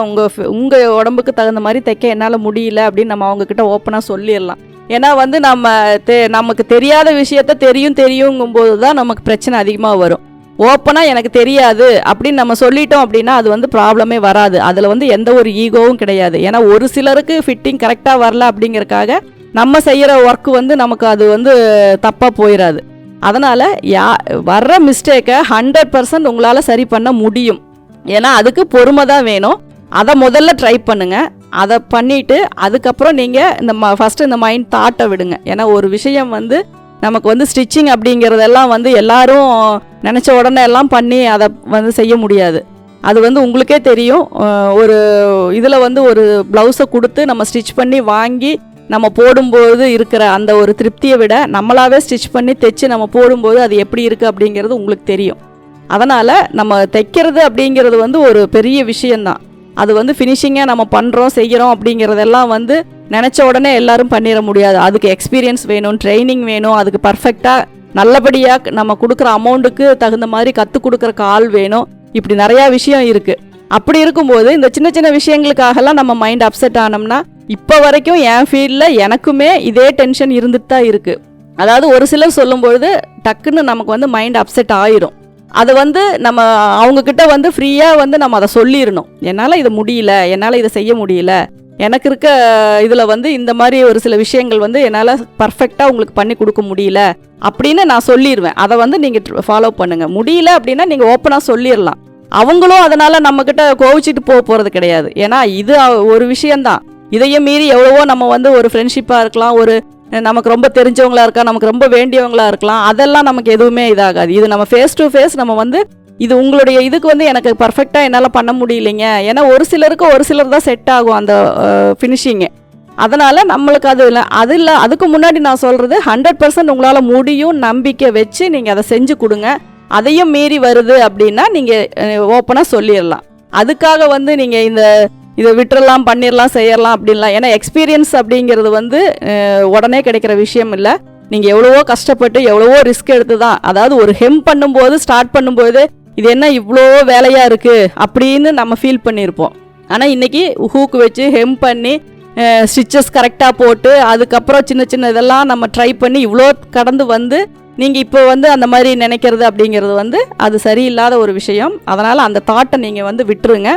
உங்கள் உடம்புக்கு தகுந்த மாதிரி தைக்க என்னால் முடியல அப்படின்னு நம்ம அவங்கக்கிட்ட ஓப்பனாக சொல்லிடலாம். ஏன்னா வந்து நமக்கு தெரியாத விஷயத்த தெரியுங்கும்போது தான் நமக்கு பிரச்சனை அதிகமாக வரும். ஓப்பனாக எனக்கு தெரியாது அப்படின்னு நம்ம சொல்லிட்டோம் அப்படின்னா அது வந்து ப்ராப்ளமே வராது. அதில் வந்து எந்த ஒரு ஈகோவும் கிடையாது. ஏன்னா ஒரு சிலருக்கு ஃபிட்டிங் கரெக்டாக வரல அப்படிங்கிறக்காக நம்ம செய்கிற ஒர்க்கு வந்து நமக்கு அது வந்து தப்பாக போயிடாது. அதனால் வர்ற மிஸ்டேக்கை 100% உங்களால் சரி பண்ண முடியும். ஏன்னா அதுக்கு பொறுமை தான் வேணும். அதை முதல்ல ட்ரை பண்ணுங்கள். அதை பண்ணிவிட்டு அதுக்கப்புறம் நீங்கள் ஃபஸ்ட்டு இந்த மைண்ட் தாட்டை விடுங்க. ஏன்னா ஒரு விஷயம் வந்து நமக்கு வந்து ஸ்டிச்சிங் அப்படிங்கிறதெல்லாம் வந்து எல்லாரும் நினச்ச உடனே எல்லாம் பண்ணி அதை வந்து செய்ய முடியாது. அது வந்து உங்களுக்கே தெரியும். ஒரு இதில் வந்து ஒரு ப்ளவுஸை கொடுத்து நம்ம ஸ்டிச் பண்ணி வாங்கி நம்ம போடும்போது இருக்கிற அந்த ஒரு திருப்தியை விட நம்மளாவே ஸ்டிச் பண்ணி தைச்சு நம்ம போடும்போது அது எப்படி இருக்குது அப்படிங்கிறது உங்களுக்கு தெரியும். அதனால் நம்ம தைக்கிறது அப்படிங்கிறது வந்து ஒரு பெரிய விஷயந்தான். அது வந்து ஃபினிஷிங்காக நம்ம பண்ணுறோம் செய்கிறோம் அப்படிங்கிறதெல்லாம் வந்து நினச்ச உடனே எல்லாரும் பண்ணிட முடியாது. அதுக்கு எக்ஸ்பீரியன்ஸ் வேணும், ட்ரைனிங் வேணும், அதுக்கு பர்ஃபெக்டாக நல்லபடியாக நம்ம கொடுக்குற அமௌண்ட்டுக்கு தகுந்த மாதிரி கற்றுக் கொடுக்குறக்கு ஆள் வேணும். இப்படி நிறையா விஷயம் இருக்குது. அப்படி இருக்கும்போது இந்த சின்ன சின்ன விஷயங்களுக்காகலாம் நம்ம மைண்ட் அப்செட் ஆனோம்னா, இப்போ வரைக்கும் என் ஃபீல்டில் எனக்குமே இதே டென்ஷன் இருந்துட்டு தான் இருக்குது. அதாவது ஒரு சிலர் சொல்லும்பொழுது டக்குன்னு நமக்கு வந்து மைண்ட் அப்செட் ஆயிரும். அதை வந்து நம்ம அவங்கக்கிட்ட வந்து ஃப்ரீயாக வந்து நம்ம அதை சொல்லிடணும். என்னால் இது முடியல, என்னால் இதை செய்ய முடியல, எனக்கு இருக்க இதில் வந்து இந்த மாதிரி ஒரு சில விஷயங்கள் வந்து என்னால் பர்ஃபெக்டாக உங்களுக்கு பண்ணி கொடுக்க முடியல அப்படின்னு நான் சொல்லிடுவேன். அதை வந்து நீங்கள் ஃபாலோ பண்ணுங்கள். முடியல அப்படின்னா நீங்கள் ஓப்பனாக சொல்லிடலாம். அவங்களும் அதனால் நம்மக்கிட்ட கோவிச்சிட்டு போகிறது கிடையாது. ஏன்னா இது ஒரு விஷயந்தான். இதையும் மீறி எவ்வளவோ நம்ம வந்து ஒரு ஃப்ரெண்ட்ஷிப்பாக இருக்கலாம், ஒரு நமக்கு ரொம்ப தெரிஞ்சவங்களா இருக்கலாம், நமக்கு ரொம்ப வேண்டியவங்களா இருக்கலாம், அதெல்லாம் நமக்கு எதுவுமே இதாகாது. இது நம்ம ஃபேஸ் டு ஃபேஸ் நம்ம வந்து இது உங்களுடைய இதுக்கு வந்து எனக்கு பர்ஃபெக்டாக என்னால் பண்ண முடியலைங்க. ஏன்னா ஒரு சிலருக்கு ஒரு சிலர் தான் செட் ஆகும் அந்த ஃபினிஷிங்கு. அதனால் நம்மளுக்கு அது இல்லை. அதுக்கு முன்னாடி நான் சொல்கிறது 100% உங்களால் முடியும் நம்பிக்கை வச்சு நீங்கள் அதை செஞ்சு கொடுங்க. அதையும் மீறி வருது அப்படின்னா நீங்கள் ஓப்பனாக சொல்லிடலாம். அதுக்காக வந்து நீங்கள் இதை விட்டுறலாம், பண்ணிடலாம், செய்யலாம் அப்படின்லாம். ஏன்னா எக்ஸ்பீரியன்ஸ் அப்படிங்கிறது வந்து உடனே கிடைக்கிற விஷயம் இல்லை. நீங்கள் எவ்வளவோ கஷ்டப்பட்டு எவ்வளவோ ரிஸ்க் எடுத்து தான், அதாவது ஒரு ஹெம் பண்ணும்போது ஸ்டார்ட் பண்ணும்போது இது என்ன இவ்வளோ வேலையாக இருக்குது அப்படின்னு நம்ம ஃபீல் பண்ணியிருப்போம். ஆனால் இன்றைக்கி ஹூக்கு வச்சு ஹெம் பண்ணி ஸ்டிச்சஸ் கரெக்டாக போட்டு அதுக்கப்புறம் சின்ன சின்ன இதெல்லாம் நம்ம ட்ரை பண்ணி இவ்வளோ கடந்து வந்து நீங்கள் இப்போ வந்து அந்த மாதிரி நினைக்கிறது அப்படிங்கிறது வந்து அது சரியில்லாத ஒரு விஷயம். அதனால் அந்த தாட்டை நீங்கள் வந்து விட்டுருங்க.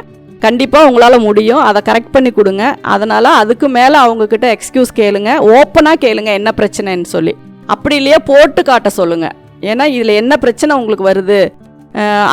கண்டிப்பாக உங்களால் முடியும். அதை கரெக்ட் பண்ணி கொடுங்க. அதனால் அதுக்கு மேலே அவங்கக்கிட்ட எக்ஸ்கியூஸ் கேளுங்க, ஓப்பனாக கேளுங்க என்ன பிரச்சனைன்னு சொல்லி. அப்படி இல்லையா போட்டு காட்ட சொல்லுங்கள். ஏன்னா இதில் என்ன பிரச்சனை உங்களுக்கு வருது,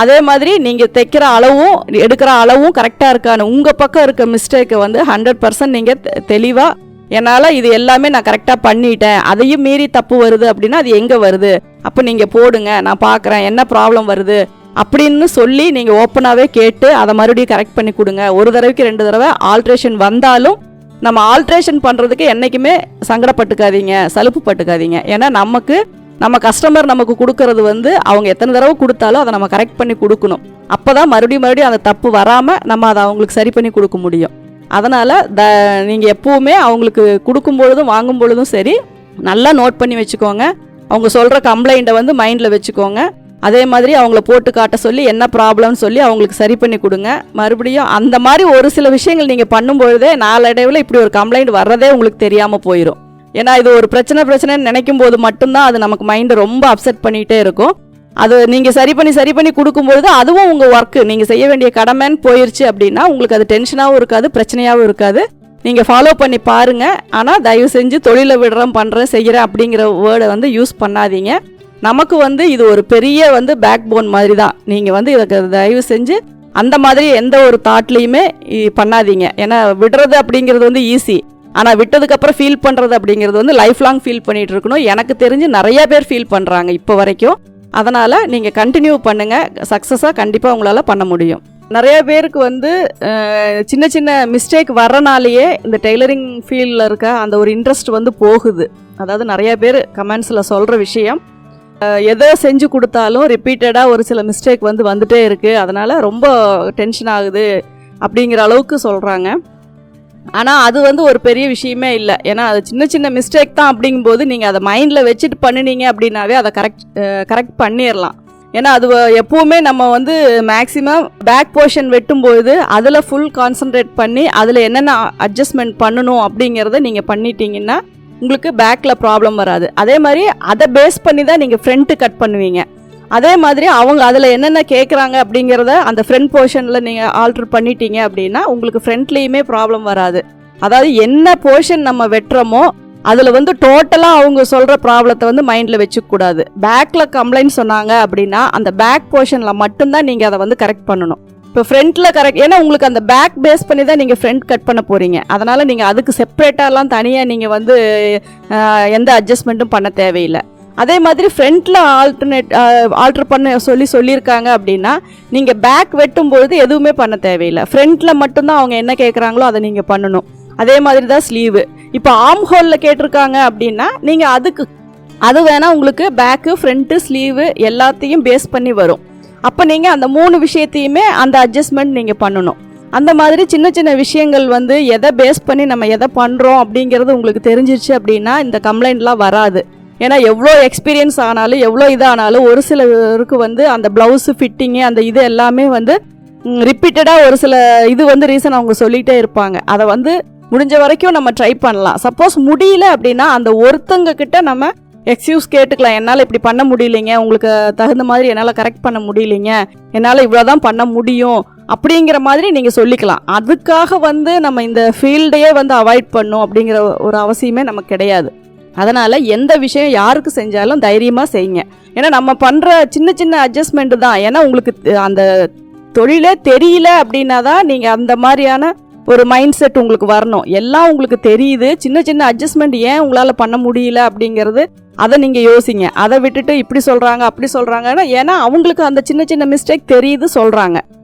அதே மாதிரி நீங்கள் தைக்கிற அளவும் எடுக்கிற அளவும் கரெக்டாக இருக்கான்னு உங்கள் பக்கம் இருக்க மிஸ்டேக்கை வந்து 100% நீங்கள் தெளிவாக என்னால் இது எல்லாமே நான் கரெக்டாக பண்ணிட்டேன், அதையும் மீறி தப்பு வருது அப்படின்னா அது எங்கே வருது, அப்போ நீங்கள் போடுங்க, நான் பார்க்குறேன் என்ன ப்ராப்ளம் வருது அப்படின்னு சொல்லி நீங்கள் ஓப்பனாகவே கேட்டு அதை மறுபடியும் கரெக்ட் பண்ணி கொடுங்க. ஒரு தடவைக்கு 2 தடவை ஆல்ட்ரேஷன் வந்தாலும் நம்ம ஆல்ட்ரேஷன் பண்ணுறதுக்கு என்றைக்குமே சங்கடப்பட்டுக்காதீங்க, சலுப்பு பட்டுக்காதீங்க. ஏன்னா நம்ம கஸ்டமர் நமக்கு கொடுக்கறது வந்து அவங்க எத்தனை தடவை கொடுத்தாலும் அதை நம்ம கரெக்ட் பண்ணி கொடுக்கணும். அப்போ தான் மறுபடியும் அந்த தப்பு வராமல் நம்ம அதை அவங்களுக்கு சரி பண்ணி கொடுக்க முடியும். அதனால் நீங்கள் எப்போவுமே அவங்களுக்கு கொடுக்கும் பொழுதும் வாங்கும் பொழுதும் சரி நல்லா நோட் பண்ணி வச்சுக்கோங்க. அவங்க சொல்கிற கம்ப்ளைண்ட்டை வந்து மைண்டில் வச்சுக்கோங்க. அதே மாதிரி அவங்கள போட்டு காட்ட சொல்லி என்ன ப்ராப்ளம்னு சொல்லி அவங்களுக்கு சரி பண்ணி கொடுங்க. மறுபடியும் அந்த மாதிரி ஒரு சில விஷயங்கள் நீங்கள் பண்ணும்பொழுதே நாளடைவில் இப்படி ஒரு கம்ப்ளைண்ட் வர்றதே உங்களுக்கு தெரியாமல் போயிடும். ஏன்னா இது ஒரு பிரச்சனைன்னு நினைக்கும் போது மட்டும்தான் அது நமக்கு மைண்டை ரொம்ப அப்செட் பண்ணிகிட்டே இருக்கும். அது நீங்கள் சரி பண்ணி கொடுக்கும்பொழுது அதுவும் உங்கள் ஒர்க்கு, நீங்கள் செய்ய வேண்டிய கடமைன்னு போயிடுச்சு அப்படின்னா உங்களுக்கு அது டென்ஷனாகவும் இருக்காது, பிரச்சனையாகவும் இருக்காது. நீங்கள் ஃபாலோ பண்ணி பாருங்கள். ஆனால் தயவு செஞ்சு தொழிலை விடுறேன், பண்ணுறேன், செய்கிறேன் அப்படிங்கிற வேர்டை வந்து யூஸ் பண்ணாதீங்க. நமக்கு வந்து இது ஒரு பெரிய வந்து பேக் போன் மாதிரி தான். நீங்கள் வந்து இதுக்கு தயவு செஞ்சு அந்த மாதிரி எந்த ஒரு தாட்லேயுமே பண்ணாதீங்க. ஏன்னா விடுறது அப்படிங்கிறது வந்து ஈஸி, ஆனால் விட்டதுக்கப்புறம் ஃபீல் பண்ணுறது அப்படிங்கிறது வந்து லைஃப் லாங் ஃபீல் பண்ணிகிட்டு இருக்கணும். எனக்கு தெரிஞ்சு நிறைய பேர் ஃபீல் பண்ணுறாங்க இப்போ வரைக்கும். அதனால் நீங்கள் கண்டினியூ பண்ணுங்கள், சக்ஸஸாக கண்டிப்பாக உங்களால் பண்ண முடியும். நிறைய பேருக்கு வந்து சின்ன சின்ன மிஸ்டேக் வர்றனாலேயே இந்த டெய்லரிங் ஃபீல்டில் இருக்க அந்த ஒரு இன்ட்ரெஸ்ட் வந்து போகுது. அதாவது நிறைய பேர் கமெண்ட்ஸில் சொல்கிற விஷயம், எதை செஞ்சு கொடுத்தாலும் ரிப்பீட்டடாக ஒரு சில மிஸ்டேக் வந்துட்டே இருக்குது, அதனால் ரொம்ப டென்ஷன் ஆகுது அப்படிங்கிற அளவுக்கு சொல்கிறாங்க. ஆனால் அது வந்து ஒரு பெரிய விஷயமே இல்லை. ஏன்னா அது சின்ன சின்ன மிஸ்டேக் தான். அப்படிங்கும்போது நீங்கள் அதை மைண்டில் வச்சுட்டு பண்ணினீங்க அப்படின்னாவே அதை கரெக்ட் பண்ணிடலாம். ஏன்னா அது எப்போவுமே நம்ம வந்து மேக்ஸிமம் பேக் போர்ஷன் வெட்டும்போது அதில் ஃபுல் கான்சன்ட்ரேட் பண்ணி அதில் என்னென்ன அட்ஜஸ்ட்மெண்ட் பண்ணணும் அப்படிங்கிறத நீங்கள் பண்ணிட்டீங்கன்னா உங்களுக்கு பேக்கில் ப்ராப்ளம் வராது. அதே மாதிரி அதை பேஸ் பண்ணி தான் நீங்கள் ஃப்ரண்ட்டு கட் பண்ணுவீங்க. அதே மாதிரி அவங்க அதில் என்னென்ன கேட்குறாங்க அப்படிங்கிறத அந்த ஃப்ரண்ட் போர்ஷனில் நீங்கள் ஆல்ட்ரு பண்ணிட்டீங்க அப்படின்னா உங்களுக்கு ஃப்ரண்ட்லேயுமே ப்ராப்ளம் வராது. அதாவது என்ன போர்ஷன் நம்ம வெட்டுறோமோ அதில் வந்து டோட்டலாக அவங்க சொல்கிற ப்ராப்ளத்தை வந்து மைண்டில் வச்சுக்கூடாது. பேக்கில் கம்ப்ளைண்ட் சொன்னாங்க அப்படின்னா அந்த பேக் போர்ஷனில் மட்டும்தான் நீங்கள் அதை வந்து கரெக்ட் பண்ணணும். இப்போ ஃப்ரண்ட்டில் கரெக்ட், ஏன்னா உங்களுக்கு அந்த பேக் பேஸ் பண்ணி தான் நீங்கள் ஃப்ரண்ட் கட் பண்ண போகிறீங்க. அதனால் நீங்கள் அதுக்கு செப்ரேட்டாலாம் தனியாக நீங்கள் வந்து எந்த அட்ஜஸ்ட்மெண்ட்டும் பண்ண தேவையில்லை. அதே மாதிரி ஃப்ரண்ட்டில் ஆல்ட்ரு பண்ண சொல்லியிருக்காங்க அப்படின்னா நீங்கள் பேக் வெட்டும்பொழுது எதுவுமே பண்ண தேவையில்லை. ஃப்ரண்ட்டில் மட்டும்தான் அவங்க என்ன கேட்குறாங்களோ அதை நீங்கள் பண்ணணும். அதே மாதிரி தான் ஸ்லீவு. இப்போ ஆர்ம் ஹோலில் கேட்டிருக்காங்க அப்படின்னா நீங்கள் அது வேணால் உங்களுக்கு பேக்கு ஃப்ரண்ட்டு ஸ்லீவு எல்லாத்தையும் பேஸ் பண்ணி வரும். அப்போ நீங்கள் அந்த 3 விஷயத்தையுமே அந்த அட்ஜஸ்ட்மெண்ட் நீங்கள் பண்ணணும். அந்த மாதிரி சின்ன சின்ன விஷயங்கள் வந்து எதை பேஸ் பண்ணி நம்ம எதை பண்ணுறோம் அப்படிங்கிறது உங்களுக்கு தெரிஞ்சிருச்சு அப்படின்னா இந்த கம்ப்ளைண்ட்லாம் வராது. ஏன்னா எவ்வளோ எக்ஸ்பீரியன்ஸ் ஆனாலும் எவ்வளோ இதானாலும் ஒரு சிலருக்கு வந்து அந்த ப்ளவுஸு ஃபிட்டிங்கு அந்த இது எல்லாமே வந்து ரிப்பீட்டடாக ஒரு சில இது வந்து ரீசன் அவங்க சொல்லிகிட்டே இருப்பாங்க. அதை வந்து முடிஞ்ச வரைக்கும் நம்ம ட்ரை பண்ணலாம். சப்போஸ் முடியல அப்படின்னா அந்த ஒருத்தங்க கிட்ட நம்ம எக்ஸ்கியூஸ் கேட்டுக்கலாம். என்னால் இப்படி பண்ண முடியலைங்க, உங்களுக்கு தகுந்த மாதிரி என்னால் கரெக்ட் பண்ண முடியலைங்க, என்னால் இவ்வளோதான் பண்ண முடியும் அப்படிங்கிற மாதிரி நீங்கள் சொல்லிக்கலாம். அதுக்காக வந்து நம்ம இந்த ஃபீல்டையே வந்து அவாய்ட் பண்ணும் அப்படிங்கிற ஒரு அவசியமே நமக்கு கிடையாது. அதனால் எந்த விஷயம் யாருக்கு செஞ்சாலும் தைரியமாக செய்யுங்க. ஏன்னா நம்ம பண்ணுற சின்ன சின்ன அட்ஜஸ்ட்மெண்ட்டு தான். ஏன்னா உங்களுக்கு அந்த தொழிலே தெரியல அப்படின்னா தான் நீங்கள் அந்த மாதிரியான ஒரு மைண்ட் செட் உங்களுக்கு வரணும். எல்லாம் உங்களுக்கு தெரியுது, சின்ன சின்ன அட்ஜஸ்ட்மெண்ட் ஏன் உங்களால் பண்ண முடியல அப்படிங்கிறது அதை நீங்கள் யோசிங்க. அதை விட்டுட்டு இப்படி சொல்கிறாங்க அப்படி சொல்கிறாங்கன்னா ஏன்னா அவங்களுக்கு அந்த சின்ன சின்ன மிஸ்டேக் தெரியுது சொல்கிறாங்க.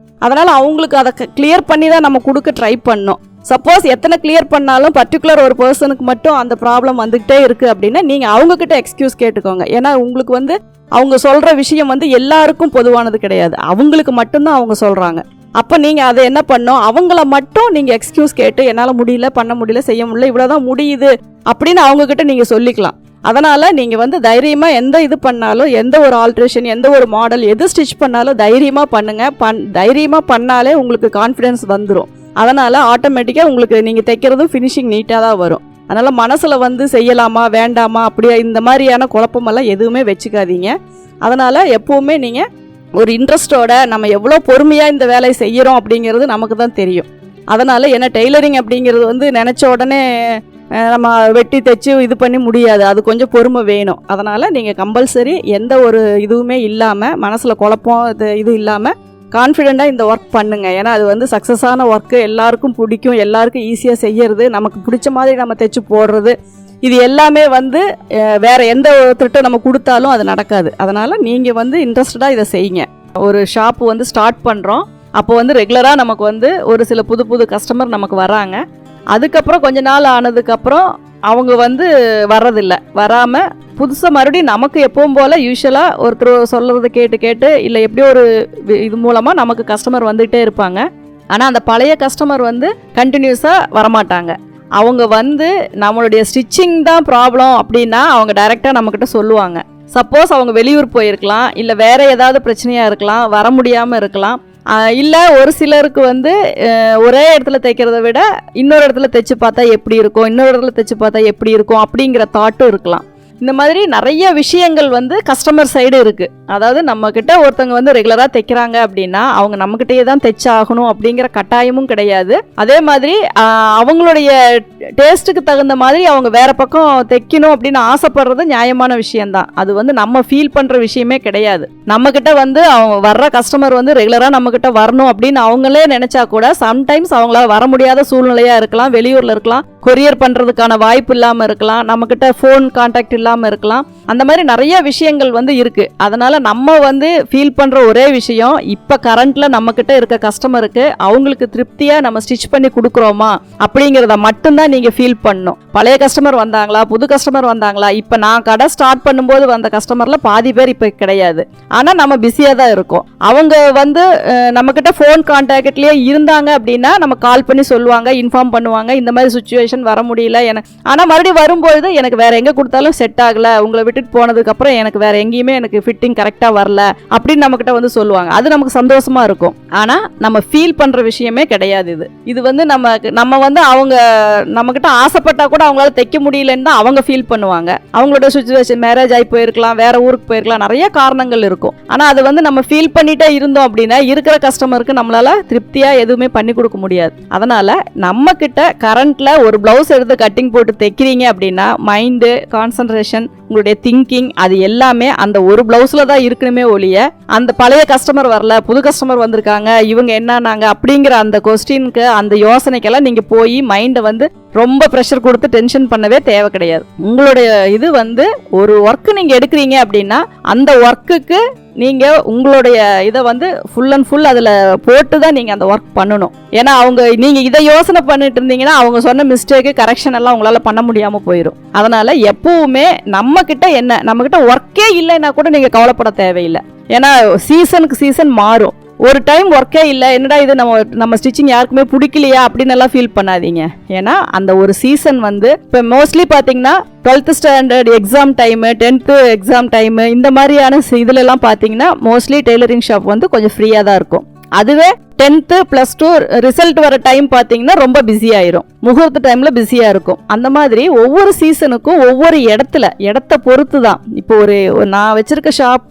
அதனால் அவங்களுக்கு அதை கிளியர் பண்ணி தான் நம்ம கொடுக்க ட்ரை பண்ணோம். சப்போஸ் எத்தனை கிளியர் பண்ணாலும் பர்டிகுலர் ஒரு பர்சனுக்கு மட்டும் அந்த ப்ராப்ளம் வந்துகிட்டே இருக்குது அப்படின்னா நீங்கள் அவங்கக்கிட்ட எக்ஸ்கியூஸ் கேட்டுக்கோங்க. ஏன்னா உங்களுக்கு வந்து அவங்க சொல்கிற விஷயம் வந்து எல்லாருக்கும் பொதுவானது கிடையாது, அவங்களுக்கு மட்டும்தான் அவங்க சொல்கிறாங்க. அப்போ நீங்கள் அதை என்ன பண்ணோம், அவங்கள மட்டும் நீங்கள் எக்ஸ்கியூஸ் கேட்டு என்னால் முடியல, பண்ண முடியல, செய்ய முடியல, இவ்வளோதான் முடியுது அப்படின்னு அவங்கக்கிட்ட நீங்கள் சொல்லிக்கலாம். அதனால் நீங்கள் வந்து தைரியமாக எந்த இது பண்ணாலும், எந்த ஒரு ஆல்ட்ரேஷன், எந்த ஒரு மாடல், எது ஸ்டிச் பண்ணாலும் தைரியமாக பண்ணுங்கள். தைரியமாக பண்ணாலே உங்களுக்கு கான்ஃபிடென்ஸ் வந்துடும். அதனால் ஆட்டோமேட்டிக்காக உங்களுக்கு நீங்கள் தைக்கிறதும் ஃபினிஷிங் நீட்டாக தான் வரும். அதனால் மனசில் வந்து செய்யலாமா வேண்டாமா அப்படியே இந்த மாதிரியான குழப்பமெல்லாம் எதுவுமே வச்சுக்காதீங்க. அதனால் எப்போவுமே நீங்கள் ஒரு இன்ட்ரெஸ்டோட நம்ம எவ்வளோ பொறுமையாக இந்த வேலையை செய்கிறோம் அப்படிங்கிறது நமக்கு தான் தெரியும். அதனால் ஏன்னா டெய்லரிங் அப்படிங்கிறது வந்து நினச்ச உடனே நம்ம வெட்டி தைச்சு இது பண்ணி முடியாது, அது கொஞ்சம் பொறுமை வேணும். அதனால் நீங்கள் கம்பல்சரி எந்த ஒரு இதுவுமே இல்லாமல், மனசில் குழப்பம் இது இல்லாமல் கான்ஃபிடெண்ட்டாக இந்த ஒர்க் பண்ணுங்கள். ஏன்னா அது வந்து சக்ஸஸான ஒர்க்கு, எல்லாருக்கும் பிடிக்கும், எல்லாருக்கும் ஈஸியாக செய்யறது, நமக்கு பிடிச்ச மாதிரி நம்ம தைச்சு போடுறது, இது எல்லாமே வந்து வேறு எந்த ஒருத்தர்கிட்ட நம்ம கொடுத்தாலும் அது நடக்காது. அதனால் நீங்கள் வந்து இன்ட்ரெஸ்டடாக இதை செய்யுங்க. ஒரு ஷாப்பு வந்து ஸ்டார்ட் பண்ணுறோம், அப்போ வந்து ரெகுலராக நமக்கு வந்து ஒரு சில புது புது கஸ்டமர் நமக்கு வராங்க. அதுக்கப்புறம் கொஞ்ச நாள் ஆனதுக்கப்புறம் அவங்க வந்து வர்றதில்லை. வராமல் புதுசாக மறுபடியும் நமக்கு எப்பவும் போல் யூஸ்வலாக ஒருத்தர் சொல்கிறத கேட்டு இல்லை எப்படியோ ஒரு இது மூலமாக நமக்கு கஸ்டமர் வந்துகிட்டே இருப்பாங்க. ஆனால் அந்த பழைய கஸ்டமர் வந்து கண்டினியூஸாக வரமாட்டாங்க. அவங்க வந்து நம்மளுடைய ஸ்டிச்சிங் தான் ப்ராப்ளம் அப்படின்னா அவங்க டைரெக்டாக நம்மக்கிட்ட சொல்லுவாங்க. சப்போஸ் அவங்க வெளியூர் போயிருக்கலாம், இல்லை வேறு ஏதாவது பிரச்சனையாக இருக்கலாம், வர முடியாமல் இருக்கலாம். இல்லை ஒரு சிலருக்கு வந்து ஒரே இடத்துல தைக்கிறத விட இன்னொரு இடத்துல தைச்சு பார்த்தா எப்படி இருக்கும், இன்னொரு இடத்துல தைச்சு பார்த்தா எப்படி இருக்கும் அப்படிங்கிற தாட்டும் இருக்கலாம். இந்த மாதிரி நிறைய விஷயங்கள் வந்து கஸ்டமர் சைடு இருக்குது. அதாவது நம்மக்கிட்ட ஒருத்தவங்க வந்து ரெகுலராக தைக்கிறாங்க அப்படின்னா அவங்க நம்மக்கிட்டே தான் தைச்சாகணும் அப்படிங்கிற கட்டாயமும் கிடையாது. அதே மாதிரி அவங்களுடைய டேஸ்ட்டுக்கு தகுந்த மாதிரி அவங்க வேறு பக்கம் தைக்கணும் அப்படின்னு ஆசைப்படுறது நியாயமான விஷயந்தான். அது வந்து நம்ம ஃபீல் பண்ணுற விஷயமே கிடையாது. நம்மக்கிட்ட வந்து அவங்க வர்ற கஸ்டமர் வந்து ரெகுலராக நம்மக்கிட்ட வரணும் அப்படின்னு அவங்களே நினச்சா கூட சம்டைம்ஸ் அவங்களால வர முடியாத சூழ்நிலையாக இருக்கலாம், வெளியூரில் இருக்கலாம், கொரியர் பண்ணுறதுக்கான வாய்ப்பு இல்லாமல் இருக்கலாம், நம்மக்கிட்ட ஃபோன் கான்டாக்ட் இல்லாமல் இருக்கலாம். அந்த மாதிரி நிறைய விஷயங்கள் வந்து இருக்குது. அதனால் நம்ம வந்து ஃபீல் பண்ணுற ஒரே விஷயம், இப்போ கரண்ட்டில் நம்மக்கிட்ட இருக்க கஸ்டமருக்கு அவங்களுக்கு திருப்தியாக நம்ம ஸ்டிச் பண்ணி கொடுக்குறோமா அப்படிங்கிறத மட்டும்தான் நீங்கள் ஃபீல் பண்ணணும். பழைய கஸ்டமர் வந்தாங்களா, புது கஸ்டமர் வந்தாங்களா, இப்போ நான் கடை ஸ்டார்ட் பண்ணும்போது வந்த கஸ்டமரில் பாதி பேர் இப்போ கிடையாது. ஆனால் நம்ம பிஸியாக தான் இருக்கோம். அவங்க வந்து நம்மக்கிட்ட ஃபோன் கான்டாக்ட்லேயே இருந்தாங்க அப்படின்னா நம்ம கால் பண்ணி சொல்லுவாங்க, இன்ஃபார்ம் பண்ணுவாங்க, இந்த மாதிரி சுச்சுவேஷன் வர முடியல எனக்கு. ஆனால் மறுபடியும் வரும்பொழுது எனக்கு வேறு எங்கே கொடுத்தாலும் செட் ஆகலை, உங்களை விட்டுட்டு போனதுக்கப்புறம் எனக்கு வேறு எங்கேயுமே எனக்கு ஃபிட்டிங் கரெக்டாக வரல அப்படின்னு நம்மக்கிட்ட வந்து சொல்லுவாங்க. அது நமக்கு சந்தோஷமாக இருக்கும். ஆனால் நம்ம ஃபீல் பண்ணுற விஷயமே கிடையாது. இது வந்து நம்ம வந்து அவங்க நம்மக்கிட்ட ஆசைப்பட்டால் கூட அவங்களால தைக்க முடியலன்னு தான் அவங்க ஃபீல் பண்ணுவாங்க. அவங்களோட சுச்சுவேஷன், மேரேஜ் ஆகி போயிருக்கலாம், வேறு ஊருக்கு போயிருக்கலாம், நிறைய காரணங்கள் இருக்கும். ஆனால் அது வந்து நம்ம ஃபீல் பண்ணிட்டே இருந்தோம் அப்படின்னா இருக்கிற கஸ்டமருக்கு நம்மளால் திருப்தியாக எதுவுமே பண்ணி கொடுக்க முடியாது. அதனால் நம்மக்கிட்ட கரண்ட்டில் ஒரு ப்ளவுஸ் எடுத்து கட்டிங் போட்டு தைக்கிறீங்க அப்படின்னா மைண்டு, கான்சன்ட்ரேஷன், உங்களுடைய திங்கிங் அது எல்லாமே அந்த ஒரு ப்ளவுஸில் தான் இருக்கணுமே ஒழிய அந்த பழைய கஸ்டமர் வரல, புது கஸ்டமர் வந்திருக்காங்க, இவங்க என்னன்னாங்க அப்படிங்கிற அந்த கொஸ்டினுக்கு அந்த யோசனைக்கெல்லாம் நீங்கள் போய் மைண்டை வந்து ரொம்ப ப்ரெஷர் கொடுத்து டென்ஷன் பண்ணவே தேவை கிடையாது. உங்களுடைய இது வந்து ஒரு ஒர்க்கு நீங்கள் எடுக்கிறீங்க அப்படின்னா அந்த ஒர்க்குக்கு நீங்கள் உங்களுடைய இதை வந்து ஃபுல் அண்ட் ஃபுல் அதில் போட்டு தான் நீங்கள் அந்த ஒர்க் பண்ணணும். ஏன்னா நீங்கள் இதை யோசனை பண்ணிட்டு இருந்தீங்கன்னா அவங்க சொன்ன மிஸ்டேக்கு கரெக்ஷன் எல்லாம் உங்களால் பண்ண முடியாமல் போயிடும். அதனால் எப்பவுமே நம்மக்கிட்ட ஒர்க்கே இல்லைன்னா கூட நீங்கள் கவலைப்பட தேவையில்லை. ஏன்னா சீசனுக்கு சீசன் மாறும். ஒரு டைம் ஒர்க்கே இல்லை, என்னடா இது நம்ம ஸ்டிச்சிங் யாருக்குமே பிடிக்கலையா அப்படின்னு எல்லாம் ஃபீல் பண்ணாதீங்க. ஏன்னா அந்த ஒரு சீசன் வந்து இப்போ மோஸ்ட்லி பார்த்தீங்கன்னா 12th standard exam time, 10th exam time, இந்த மாதிரியான இதுலலாம் பார்த்தீங்கன்னா மோஸ்ட்லி டெய்லரிங் ஷாப் வந்து கொஞ்சம் ஃப்ரீயாக தான் இருக்கும். அதுவே 10th +2 ரிசல்ட் வர டைம் பார்த்தீங்கன்னா ரொம்ப பிஸி ஆயிரும், முகூர்த்த டைம்ல பிஸியா இருக்கும். அந்த மாதிரி ஒவ்வொரு சீசனுக்கும் ஒவ்வொரு இடத்த பொறுத்து தான். இப்போ ஒரு நான் வச்சிருக்க ஷாப்க்கு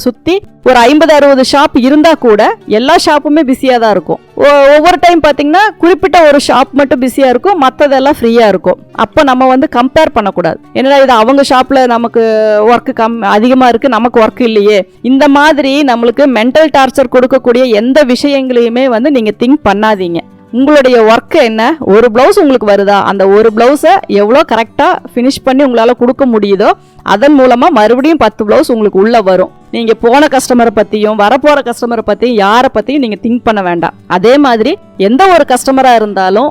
சுத்தி ஒரு 50-60 ஷாப் இருந்தா கூட எல்லா ஷாப்புமே பிஸியா தான் இருக்கும். ஒவ்வொரு டைம் பார்த்தீங்கன்னா குறிப்பிட்ட ஒரு ஷாப் மட்டும் பிஸியா இருக்கும், மற்றதெல்லாம் ஃப்ரீயா இருக்கும். அப்போ நம்ம வந்து கம்பேர் பண்ணக்கூடாது. என்னடா இது அவங்க ஷாப்ல நமக்கு ஒர்க் அதிகமா இருக்கு, நமக்கு ஒர்க் இல்லையே. இந்த மாதிரி நம்மளுக்கு மென்டல் டார்ச்சர் கொடுக்கக்கூடிய எந்த விஷயங்களையுமே வந்து நீங்க திங்க் பண்ணாதீங்க. உங்களுடைய ஒர்க் என்ன, ஒரு பிளவுஸ் உங்களுக்கு வருதா, அந்த ஒரு பிளவுஸை எவ்வளோ கரெக்டாக ஃபினிஷ் பண்ணி உங்களால் கொடுக்க முடியுதோ அதன் மூலமாக மறுபடியும் 10 பிளவுஸ் உங்களுக்கு உள்ளே வரும். நீங்கள் போன கஸ்டமரை பற்றியும் வரப்போகிற கஸ்டமரை பற்றியும் யாரை பற்றியும் நீங்கள் திங்க் பண்ண வேண்டாம். அதே மாதிரி எந்த ஒரு கஸ்டமராக இருந்தாலும்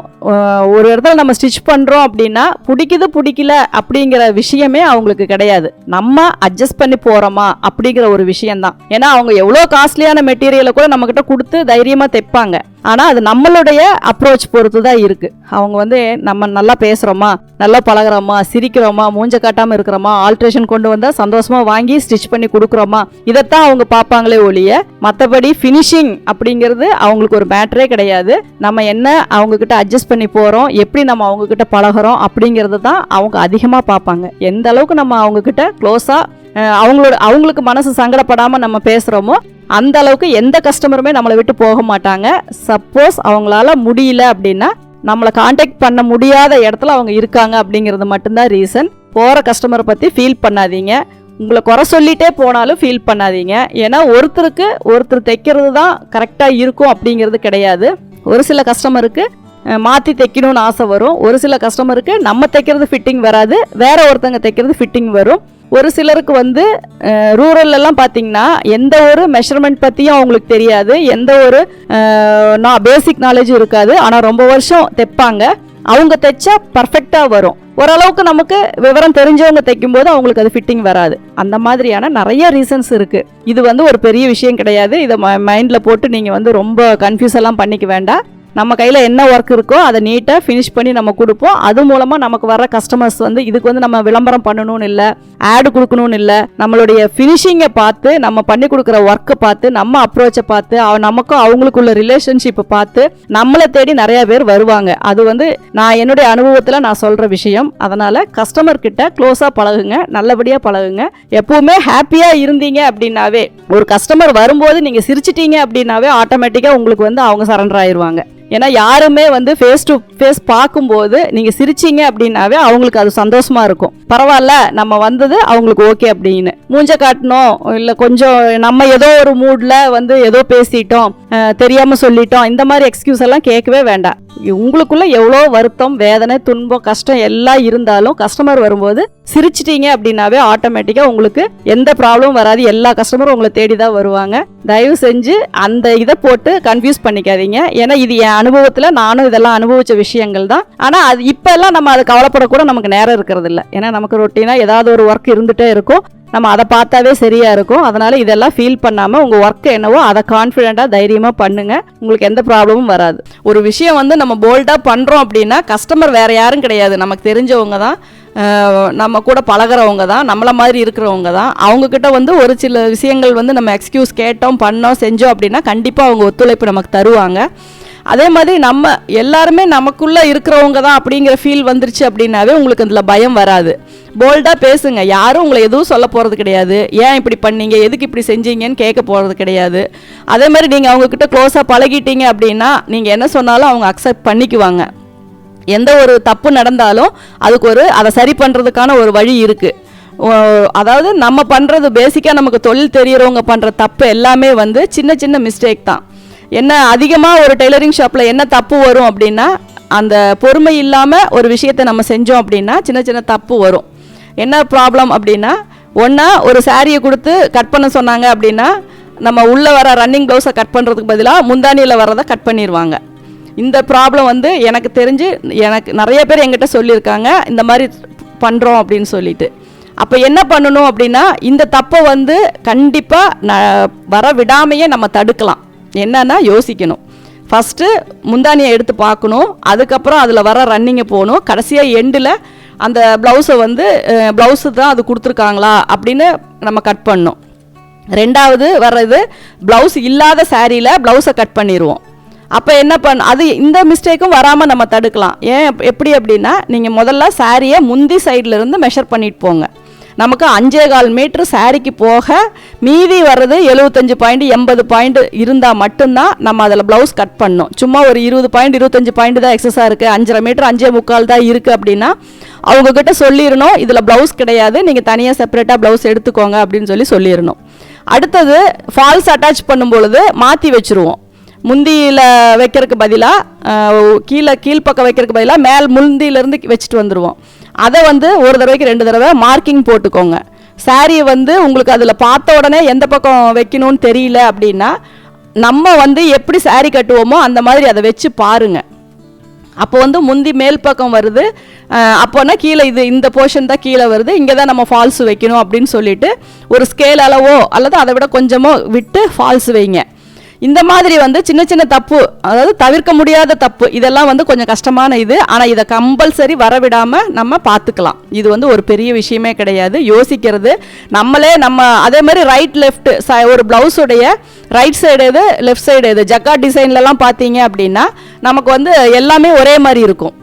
ஒரு இடத்துல நம்ம ஸ்டிச் பண்ணுறோம் அப்படின்னா பிடிக்கல அப்படிங்கிற விஷயமே அவங்களுக்கு கிடையாது. நம்ம அட்ஜஸ்ட் பண்ணி போகிறோமா அப்படிங்கிற ஒரு விஷயம்தான். ஏன்னா அவங்க எவ்வளோ காஸ்ட்லியான மெட்டீரியலை கூட நம்மக்கிட்ட கொடுத்து தைரியமாக தைப்பாங்க. ஆனால் அது நம்மளுடைய அப்ரோச் பொறுத்து தான் இருக்குது. அவங்க வந்து நம்ம நல்லா பேசுகிறோமா, நல்லா பழகிறோமா, சிரிக்கிறோமா, மூஞ்ச காட்டாமல் இருக்கிறோமா, ஆல்ட்ரேஷன் கொண்டு வந்தால் சந்தோஷமாக வாங்கி ஸ்டிச் பண்ணி கொடுக்குறோமா, இதைத்தான் அவங்க பார்ப்பாங்களே ஒழிய மற்றபடி ஃபினிஷிங் அப்படிங்கிறது அவங்களுக்கு ஒரு மேட்டரே கிடையாது. நம்ம என்ன அவங்கக்கிட்ட அட்ஜஸ்ட் பண்ணி போகிறோம், எப்படி நம்ம அவங்கக்கிட்ட பழகிறோம் அப்படிங்கிறது தான் அவங்க அதிகமாக பார்ப்பாங்க. எந்த அளவுக்கு நம்ம அவங்கக்கிட்ட க்ளோஸாக அவங்களுக்கு மனசு சங்கடப்படாமல் நம்ம பேசுகிறோமோ அந்த அளவுக்கு எந்த கஸ்டமருமே நம்மளை விட்டு போக மாட்டாங்க. சப்போஸ் அவங்களால முடியல அப்படின்னா நம்மளை காண்டாக்ட் பண்ண முடியாத இடத்துல அவங்க இருக்காங்க அப்படிங்கிறது மட்டும்தான் ரீசன். போகிற கஸ்டமரை பற்றி ஃபீல் பண்ணாதீங்க, உங்களை குறை சொல்லிட்டே போனாலும் ஃபீல் பண்ணாதீங்க. ஏன்னா ஒருத்தர் தைக்கிறது தான் கரெக்டாக இருக்கும் அப்படிங்கிறது கிடையாது. ஒரு சில கஸ்டமருக்கு மாற்றி தைக்கணும்னு ஆசை வரும், ஒரு சில கஸ்டமருக்கு நம்ம தைக்கிறது ஃபிட்டிங் வராது, வேற ஒருத்தங்க தைக்கிறது ஃபிட்டிங் வரும். ஒரு சிலருக்கு வந்து ரூரல்லாம் பார்த்தீங்கன்னா எந்த ஒரு மெஷர்மெண்ட் பற்றியும் அவங்களுக்கு தெரியாது, எந்த ஒரு பேசிக் நாலேஜும் இருக்காது. ஆனால் ரொம்ப வருஷம் தைப்பாங்க, அவங்க தைச்சா பர்ஃபெக்டாக வரும். ஓரளவுக்கு நமக்கு விவரம் தெரிஞ்சவங்க தைக்கும்போது அவங்களுக்கு அது ஃபிட்டிங் வராது. அந்த மாதிரியான நிறைய ரீசன்ஸ் இருக்குது. இது வந்து ஒரு பெரிய விஷயம் கிடையாது. இதை மைண்டில் போட்டு நீங்கள் வந்து ரொம்ப கன்ஃபியூஸ் எல்லாம் பண்ணிக்க வேண்டாம். நம்ம கையில் என்ன ஒர்க் இருக்கோ அதை நீட்டாக ஃபினிஷ் பண்ணி நம்ம கொடுப்போம். அது மூலமாக நமக்கு வர கஸ்டமர்ஸ் வந்து இதுக்கு வந்து நம்ம விளம்பரம் பண்ணணும்னு இல்லை, ஆடு கொடுக்கணும்னு இல்லை, நம்மளுடைய ஃபினிஷிங்கை பார்த்து நம்ம பண்ணி கொடுக்குற ஒர்க்கை பார்த்து நம்ம அப்ரோச்சை பார்த்து நமக்கும் அவங்களுக்குள்ள ரிலேஷன்ஷிப்பை பார்த்து நம்மளை தேடி நிறைய பேர் வருவாங்க. அது வந்து நான் என்னுடைய அனுபவத்தில் நான் சொல்கிற விஷயம். அதனால் கஸ்டமர் கிட்ட க்ளோஸாக பழகுங்க, நல்லபடியாக பழகுங்க. எப்பவுமே ஹாப்பியாக இருந்தீங்க அப்படின்னாவே, ஒரு கஸ்டமர் வரும்போது நீங்கள் சிரிச்சிட்டீங்க அப்படின்னாவே ஆட்டோமேட்டிக்காக உங்களுக்கு வந்து அவங்க சரண்டர் ஆயிடுவாங்க. ஏன்னா யாருமே வந்து ஃபேஸ் டு ஃபேஸ் பார்க்கும்போது நீங்கள் சிரிச்சிங்க அப்படின்னாவே அவங்களுக்கு அது சந்தோஷமாக இருக்கும். பரவாயில்ல நம்ம வந்தது அவங்களுக்கு ஓகே அப்படின்னு. மூஞ்ச காட்டணும் இல்லை கொஞ்சம் நம்ம ஏதோ ஒரு மூடில் வந்து ஏதோ பேசிட்டோம், தெரியாமல் சொல்லிட்டோம், இந்த மாதிரி எக்ஸ்கியூஸ் எல்லாம் கேட்கவே வேண்டாம். உங்களுக்குள்ள எவ்வளோ வருத்தம், வேதனை, துன்பம், கஷ்டம் எல்லாம் இருந்தாலும் கஸ்டமர் வரும்போது சிரிச்சிட்டீங்க அப்படின்னாவே ஆட்டோமேட்டிக்காக உங்களுக்கு எந்த ப்ராப்ளமும் வராது. எல்லா கஸ்டமரும் உங்களை தேடி தான் வருவாங்க. தயவு செஞ்சு அந்த இதை போட்டு கன்ஃபியூஸ் பண்ணிக்காதீங்க. ஏன்னா இது என் அனுபவத்தில் நானும் இதெல்லாம் அனுபவிச்ச விஷயங்கள் தான். ஆனால் அது இப்போல்லாம் நம்ம அதை கவலைப்படக்கூட நமக்கு நேரம் இருக்கிறது இல்லை. ஏன்னா நமக்கு ரொட்டீனாக ஏதாவது ஒரு ஒர்க் இருந்துகிட்டே இருக்கும், நம்ம அதை பார்த்தாவே சரியா இருக்கும். அதனால இதெல்லாம் ஃபீல் பண்ணாமல் உங்கள் ஒர்க் என்னவோ அதை கான்ஃபிடென்ட்டாக தைரியமாக பண்ணுங்க, உங்களுக்கு எந்த ப்ராப்ளமும் வராது. ஒரு விஷயம் வந்து நம்ம போல்டாக பண்ணுறோம் அப்படின்னா கஸ்டமர் வேற யாரும் கிடையாது, நமக்கு தெரிஞ்சவங்க தான், நம்ம கூட பழகிறவங்க தான், நம்மளை மாதிரி இருக்கிறவங்க தான். அவங்கக்கிட்ட வந்து ஒரு சில விஷயங்கள் வந்து நம்ம எக்ஸ்கியூஸ் கேட்டோம், பண்ணோம், செஞ்சோம் அப்படின்னா கண்டிப்பாக அவங்க ஒத்துழைப்பு நமக்கு தருவாங்க. அதே மாதிரி நம்ம எல்லாருமே நமக்குள்ளே இருக்கிறவங்க தான் அப்படிங்கிற ஃபீல் வந்துருச்சு அப்படின்னாவே உங்களுக்கு அதில் பயம் வராது. போல்டாக பேசுங்க, யாரும் உங்களை எதுவும் சொல்ல போகிறது கிடையாது. ஏன் இப்படி பண்ணீங்க, எதுக்கு இப்படி செஞ்சீங்கன்னு கேட்க போகிறது கிடையாது. அதே மாதிரி நீங்கள் அவங்கக்கிட்ட க்ளோஸாக பழகிட்டீங்க அப்படின்னா நீங்கள் என்ன சொன்னாலும் அவங்க அக்செப்ட் பண்ணிக்குவாங்க. எந்த ஒரு தப்பு நடந்தாலும் அதுக்கு அதை சரி பண்ணுறதுக்கான ஒரு வழி இருக்குது. அதாவது நம்ம பண்ணுறது பேசிக்காக நமக்கு தொழில் தெரிகிறவங்க பண்ணுற தப்பு எல்லாமே வந்து சின்ன சின்ன மிஸ்டேக் தான். என்ன அதிகமாக ஒரு டெய்லரிங் ஷாப்பில் என்ன தப்பு வரும் அப்படின்னா, அந்த பொறுமை இல்லாமல் ஒரு விஷயத்தை நம்ம செஞ்சோம் அப்படின்னா சின்ன சின்ன தப்பு வரும். என்ன ப்ராப்ளம் அப்படின்னா, ஒன்றா ஒரு சாரியை கொடுத்து கட் பண்ண சொன்னாங்க அப்படின்னா நம்ம உள்ளே வர ரன்னிங் ப்ளவுஸை கட் பண்ணுறதுக்கு பதிலாக முந்தானியில் வர்றதை கட் பண்ணிடுவாங்க. இந்த ப்ராப்ளம் வந்து எனக்கு தெரிஞ்சு நிறைய பேர் எங்கிட்ட சொல்லியிருக்காங்க இந்த மாதிரி பண்ணுறோம் அப்படின்னு சொல்லிட்டு. அப்போ என்ன பண்ணணும் அப்படின்னா, இந்த தப்பை வந்து கண்டிப்பாக வர விடாமையே நம்ம தடுக்கலாம். என்னன்னா யோசிக்கணும். ஃபஸ்ட்டு முந்தானியை எடுத்து பார்க்கணும், அதுக்கப்புறம் அதில் வர ரன்னிங்கை போகணும், கடைசியாக எண்டில் அந்த ப்ளவுஸை வந்து ப்ளவுஸு தான் அது கொடுத்துருக்காங்களா அப்படின்னு நம்ம கட் பண்ணணும். ரெண்டாவது வர்றது ப்ளவுஸ் இல்லாத சாரியில் ப்ளவுஸை கட் பண்ணிடுவோம். அப்போ என்ன அது இந்த மிஸ்டேக்கும் வராமல் நம்ம தடுக்கலாம். எப்படி அப்படின்னா, நீங்கள் முதல்ல சாரியை முந்தி சைட்லேருந்து மெஷர் பண்ணிட்டு போங்க. நமக்கு 5.25 மீட்ரு சாரிக்கு போக மீதி வர்றது 75 பாயிண்ட் 80 பாயிண்ட் இருந்தால் மட்டும்தான் நம்ம அதில் ப்ளவுஸ் கட் பண்ணணும். சும்மா ஒரு 20 பாயிண்ட் 25 பாயிண்ட் தான் எக்ஸஸாக இருக்குது, 5.5 மீட்டர் 5.25 தான் இருக்குது அப்படின்னா அவங்கக்கிட்ட சொல்லிடணும், இதில் ப்ளவுஸ் கிடையாது, நீங்கள் தனியாக செப்பரேட்டாக ப்ளவுஸ் எடுத்துக்கோங்க அப்படின்னு சொல்லிடணும். அடுத்தது ஃபால்ஸ் அட்டாச் பண்ணும் பொழுது மாற்றி வச்சுருவோம். முந்தியில் வைக்கிறதுக்கு பதிலாக கீழ்ப்பக்கம் வைக்கிறதுக்கு பதிலாக முந்தியிலேருந்து வச்சுட்டு வந்துடுவோம். அதை வந்து ஒரு தடவைக்கு 2 தடவை மார்க்கிங் போட்டுக்கோங்க. சாரியை வந்து உங்களுக்கு அதில் பார்த்த உடனே எந்த பக்கம் வைக்கணும்னு தெரியல அப்படின்னா நம்ம வந்து எப்படி சாரி கட்டுவோமோ அந்த மாதிரி அதை வச்சு பாருங்கள். அப்போ வந்து முந்தி மேல் பக்கம் வருது, அப்போனா கீழே இந்த போர்ஷன் தான் கீழே வருது, இங்கே தான் நம்ம ஃபால்ஸ் வைக்கணும் அப்படின்னு சொல்லிட்டு ஒரு ஸ்கேல் அளவோ அல்லது அதை விட கொஞ்சமோ விட்டு ஃபால்ஸ் வைங்க. இந்த மாதிரி வந்து சின்ன சின்ன தப்பு, அதாவது தவிர்க்க முடியாத தப்பு, இதெல்லாம் வந்து கொஞ்சம் கஷ்டமான இது. ஆனால் இதை கம்பல்சரி வரவிடாமல் நம்ம பார்த்துக்கலாம். இது வந்து ஒரு பெரிய விஷயமே கிடையாது. யோசிக்கிறது நம்ம அதே மாதிரி ரைட் லெஃப்ட் ஒரு ப்ளவுஸுடைய ரைட் சைடு எது லெஃப்ட் சைடு எது ஜக்கார்ட் டிசைன்லலாம் பார்த்தீங்க அப்படின்னா நமக்கு வந்து எல்லாமே ஒரே மாதிரி இருக்கும்.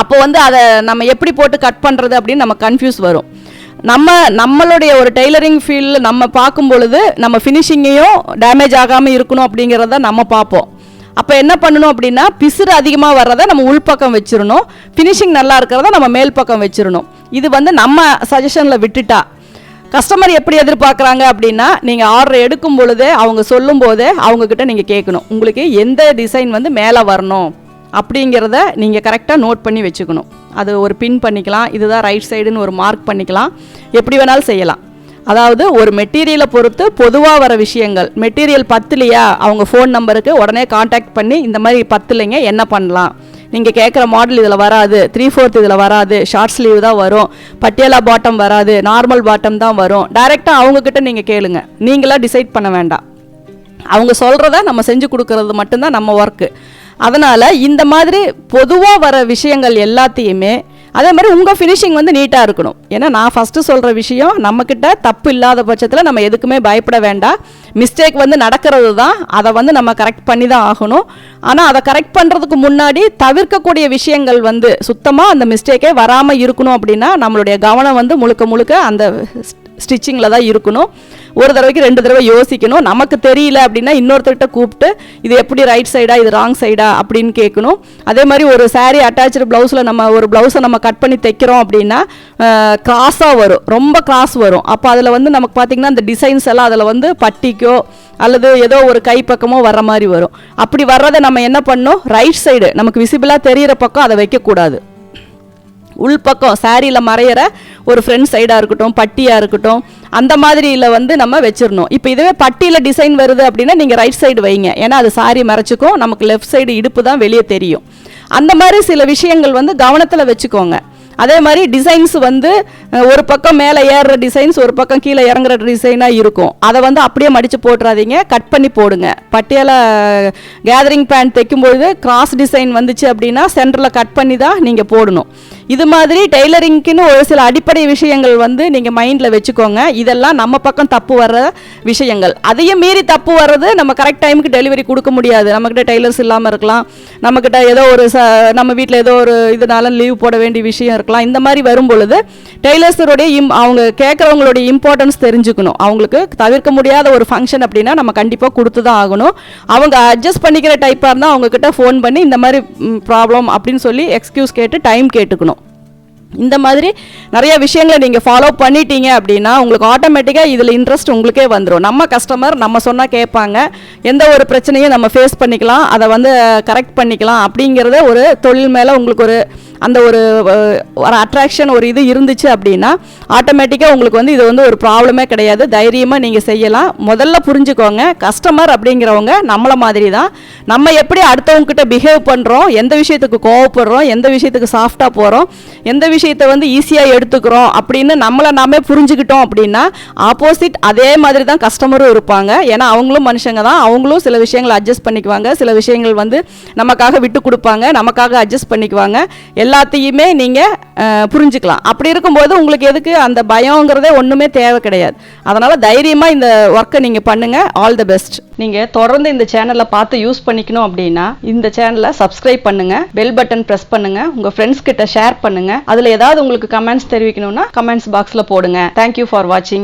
அப்போ வந்து அதை நம்ம எப்படி போட்டு கட் பண்ணுறது அப்படின்னு நம்ம கன்ஃபியூஸ் வரும். நம்மளுடைய ஒரு டெய்லரிங் ஃபீல்டில் நம்ம பார்க்கும் பொழுது நம்ம ஃபினிஷிங்கையும் டேமேஜ் ஆகாமல் இருக்கணும் அப்படிங்கிறத நம்ம பார்ப்போம். அப்போ என்ன பண்ணணும் அப்படின்னா, பிசுறு அதிகமாக வர்றதை நம்ம உள்பக்கம் வச்சிடணும், ஃபினிஷிங் நல்லா இருக்கிறத நம்ம மேல் பக்கம் வச்சிடணும். இது வந்து நம்ம சஜஷனில் விட்டுட்டா கஸ்டமர் எப்படி எதிர்பார்க்குறாங்க அப்படின்னா, நீங்கள் ஆர்டர் எடுக்கும் பொழுதே அவங்க சொல்லும் போதே அவங்கக்கிட்ட நீங்கள் கேட்கணும், உங்களுக்கு எந்த டிசைன் வந்து மேலே வரணும் அப்படிங்கிறத நீங்கள் கரெக்டாக நோட் பண்ணி வச்சுக்கணும். அது ஒரு பின் பண்ணிக்கலாம், இதுதான் ரைட் சைடுன்னு ஒரு மார்க் பண்ணிக்கலாம், எப்படி வேணாலும் செய்யலாம். அதாவது ஒரு மெட்டீரியலை பொறுத்து பொதுவாக வர விஷயங்கள், மெட்டீரியல் பத்தலையா அவங்க ஃபோன் நம்பருக்கு உடனே காண்டாக்ட் பண்ணி இந்த மாதிரி பத்தலைங்க என்ன பண்ணலாம், நீங்கள் கேட்குற மாடல் இதில் வராது, 3/4 இதில் வராது, ஷார்ட் ஸ்லீவ் தான் வரும், பட்டியாலா பாட்டம் வராது, நார்மல் பாட்டம் தான் வரும், டைரெக்டாக அவங்கக்கிட்ட நீங்கள் கேளுங்க. நீங்களாக டிசைட் பண்ண வேண்டாம், அவங்க சொல்கிறத நம்ம செஞ்சு கொடுக்கறது மட்டும்தான் நம்ம ஒர்க்கு. அதனால் இந்த மாதிரி பொதுவாக வர விஷயங்கள் எல்லாத்தையுமே அதே மாதிரி உங்கள் ஃபினிஷிங் வந்து நீட்டாக இருக்கணும். ஏன்னா நான் ஃபஸ்ட்டு சொல்கிற விஷயம், நம்மக்கிட்ட தப்பு இல்லாத பட்சத்தில் நம்ம எதுக்குமே பயப்பட வேண்டாம். மிஸ்டேக் வந்து நடக்கிறது தான், அதை வந்து நம்ம கரெக்ட் பண்ணி தான் ஆகணும். ஆனால் அதை கரெக்ட் பண்ணுறதுக்கு முன்னாடி தவிர்க்கக்கூடிய விஷயங்கள் வந்து சுத்தமாக அந்த மிஸ்டேக்கே வராமல் இருக்கணும். அப்படின்னா நம்மளுடைய கவனம் வந்து முழுக்க முழுக்க அந்த ஸ்டிச்சிங்கில் தான் இருக்கணும். ஒரு தடவைக்கு 2 தடவை யோசிக்கணும். நமக்கு தெரியல அப்படின்னா இன்னொருத்தர்கிட்ட கூப்பிட்டு இது எப்படி ரைட் சைடா இது ராங் சைடா அப்படின்னு கேட்கணும். அதே மாதிரி ஒரு சாரீ அட்டாச்சு ப்ளவுஸில் நம்ம ஒரு ப்ளவுஸை நம்ம கட் பண்ணி தைக்கிறோம் அப்படின்னா கிராஸாக வரும், ரொம்ப கிராஸ் வரும். அப்போ அதில் வந்து நமக்கு பார்த்திங்கன்னா அந்த டிசைன்ஸ் எல்லாம் அதில் வந்து பட்டிக்கோ அல்லது ஏதோ ஒரு கை பக்கமோ வர்ற மாதிரி வரும். அப்படி வர்றதை நம்ம என்ன பண்ணணும், ரைட் சைடு நமக்கு விசிபிளாக தெரிகிற பக்கம் அதை வைக்கக்கூடாது. உள்பக்கம் சாரியில் மறையிற ஒரு ஃப்ரண்ட் சைடாக இருக்கட்டும், பட்டியாக இருக்கட்டும், அந்த மாதிரியில் வந்து நம்ம வச்சிடணும். இப்போ இதுவே பட்டியில் டிசைன் வருது அப்படின்னா நீங்கள் ரைட் சைடு வைங்க, ஏன்னா அது சாரி மறைச்சிக்கும், நமக்கு லெஃப்ட் சைடு இடுப்பு தான் வெளியே தெரியும். அந்த மாதிரி சில விஷயங்கள் வந்து கவனத்தில் வச்சுக்கோங்க. அதே மாதிரி டிசைன்ஸ் வந்து ஒரு பக்கம் மேலே ஏறுற டிசைன்ஸ், ஒரு பக்கம் கீழே இறங்குற டிசைனாக இருக்கும். அதை வந்து அப்படியே மடித்து போட்டுறாதீங்க, கட் பண்ணி போடுங்க. பட்டியால கேதரிங் பேண்ட் தைக்கும்பொழுது கிராஸ் டிசைன் வந்துச்சு அப்படின்னா சென்டரில் கட் பண்ணி தான் நீங்கள் போடணும். இது மாதிரி டெய்லரிங்க்குன்னு ஒரு சில அடிப்படை விஷயங்கள் வந்து நீங்கள் மைண்டில் வச்சுக்கோங்க. இதெல்லாம் நம்ம பக்கம் தப்பு வர்ற விஷயங்கள். அதையும் மீறி தப்பு வர்றது, நம்ம கரெக்ட் டைமுக்கு டெலிவரி கொடுக்க முடியாது. நம்மக்கிட்ட டெய்லர்ஸ் இல்லாமல் இருக்கலாம், நம்மக்கிட்ட ஏதோ ஒரு நம்ம வீட்டில் ஏதோ ஒரு இதனால லீவ் போட வேண்டிய விஷயம் இருக்கலாம். இந்த மாதிரி வரும் பொழுது டெய்லர்ஸருடைய அவங்க கேட்குறவங்களுடைய இம்பார்ட்டன்ஸ் தெரிஞ்சுக்கணும். அவங்களுக்கு தவிர்க்க முடியாத ஒரு ஃபங்க்ஷன் அப்படின்னா நம்ம கண்டிப்பாக கொடுத்து தான் ஆகணும். அவங்க அட்ஜஸ்ட் பண்ணிக்கிற டைப்பாக இருந்தால் அவங்கக்கிட்ட ஃபோன் பண்ணி இந்த மாதிரி ப்ராப்ளம் அப்படின்னு சொல்லி எக்ஸ்கியூஸ் கேட்டு டைம் கேட்டுக்கணும். இந்த மாதிரி நிறைய விஷயங்களை நீங்கள் ஃபாலோ பண்ணிட்டீங்க அப்படின்னா உங்களுக்கு ஆட்டோமேட்டிக்காக இதில் இன்ட்ரெஸ்ட் உங்களுக்கே வந்துடும். நம்ம கஸ்டமர் நம்ம சொன்னால் கேட்பாங்க, எந்த ஒரு பிரச்சனையும் நம்ம ஃபேஸ் பண்ணிக்கலாம், அதை வந்து கரெக்ட் பண்ணிக்கலாம். அப்படிங்கிறத ஒரு தொழில் மேலே உங்களுக்கு ஒரு அந்த ஒரு அட்ராக்ஷன் ஒரு இது இருந்துச்சு அப்படின்னா ஆட்டோமேட்டிக்காக உங்களுக்கு வந்து இது வந்து ஒரு ப்ராப்ளமே கிடையாது. தைரியமாக நீங்கள் செய்யலாம். முதல்ல புரிஞ்சுக்கோங்க, கஸ்டமர் அப்படிங்கிறவங்க நம்மளை மாதிரி தான். நம்ம எப்படி அடுத்தவங்க கிட்ட பிஹேவ் பண்ணுறோம், எந்த விஷயத்துக்கு கோவப்படுறோம், எந்த விஷயத்துக்கு சாஃப்டாக போகிறோம், எந்த விஷயத்தை வந்து ஈஸியாக எடுத்துக்கிறோம் அப்படின்னு நம்மளை நாமே புரிஞ்சுக்கிட்டோம் அப்படின்னா ஆப்போசிட் அதே மாதிரி தான் கஸ்டமரும் இருப்பாங்க. ஏன்னா அவங்களும் மனுஷங்க தான். அவங்களும் சில விஷயங்களை அட்ஜஸ்ட் பண்ணிக்குவாங்க, சில விஷயங்கள் வந்து நமக்காக விட்டு கொடுப்பாங்க, நமக்காக அட்ஜஸ்ட் பண்ணிக்குவாங்க. எல்லாத்தையுமே நீங்கள் புரிஞ்சுக்கலாம். அப்படி இருக்கும்போது உங்களுக்கு எதுக்கு அந்த பயங்கிறதே ஒன்றுமே தேவை கிடையாது. அதனால் தைரியமாக இந்த ஒர்க்கை நீங்கள் பண்ணுங்கள். All the best. நீங்கள் தொடர்ந்து இந்த சேனலை பார்த்து யூஸ் பண்ணிக்கணும் அப்படின்னா இந்த சேனலை சப்ஸ்கிரைப் பண்ணுங்கள், பெல் பட்டன் ப்ரெஸ் பண்ணுங்கள், உங்கள் ஃப்ரெண்ட்ஸ் கிட்ட ஷேர் பண்ணுங்கள். அதில் ஏதாவது உங்களுக்கு கமெண்ட்ஸ் தெரிவிக்கணும்னா கமெண்ட்ஸ் பாக்ஸில் போடுங்க. தேங்க்யூ ஃபார் வாட்சிங்.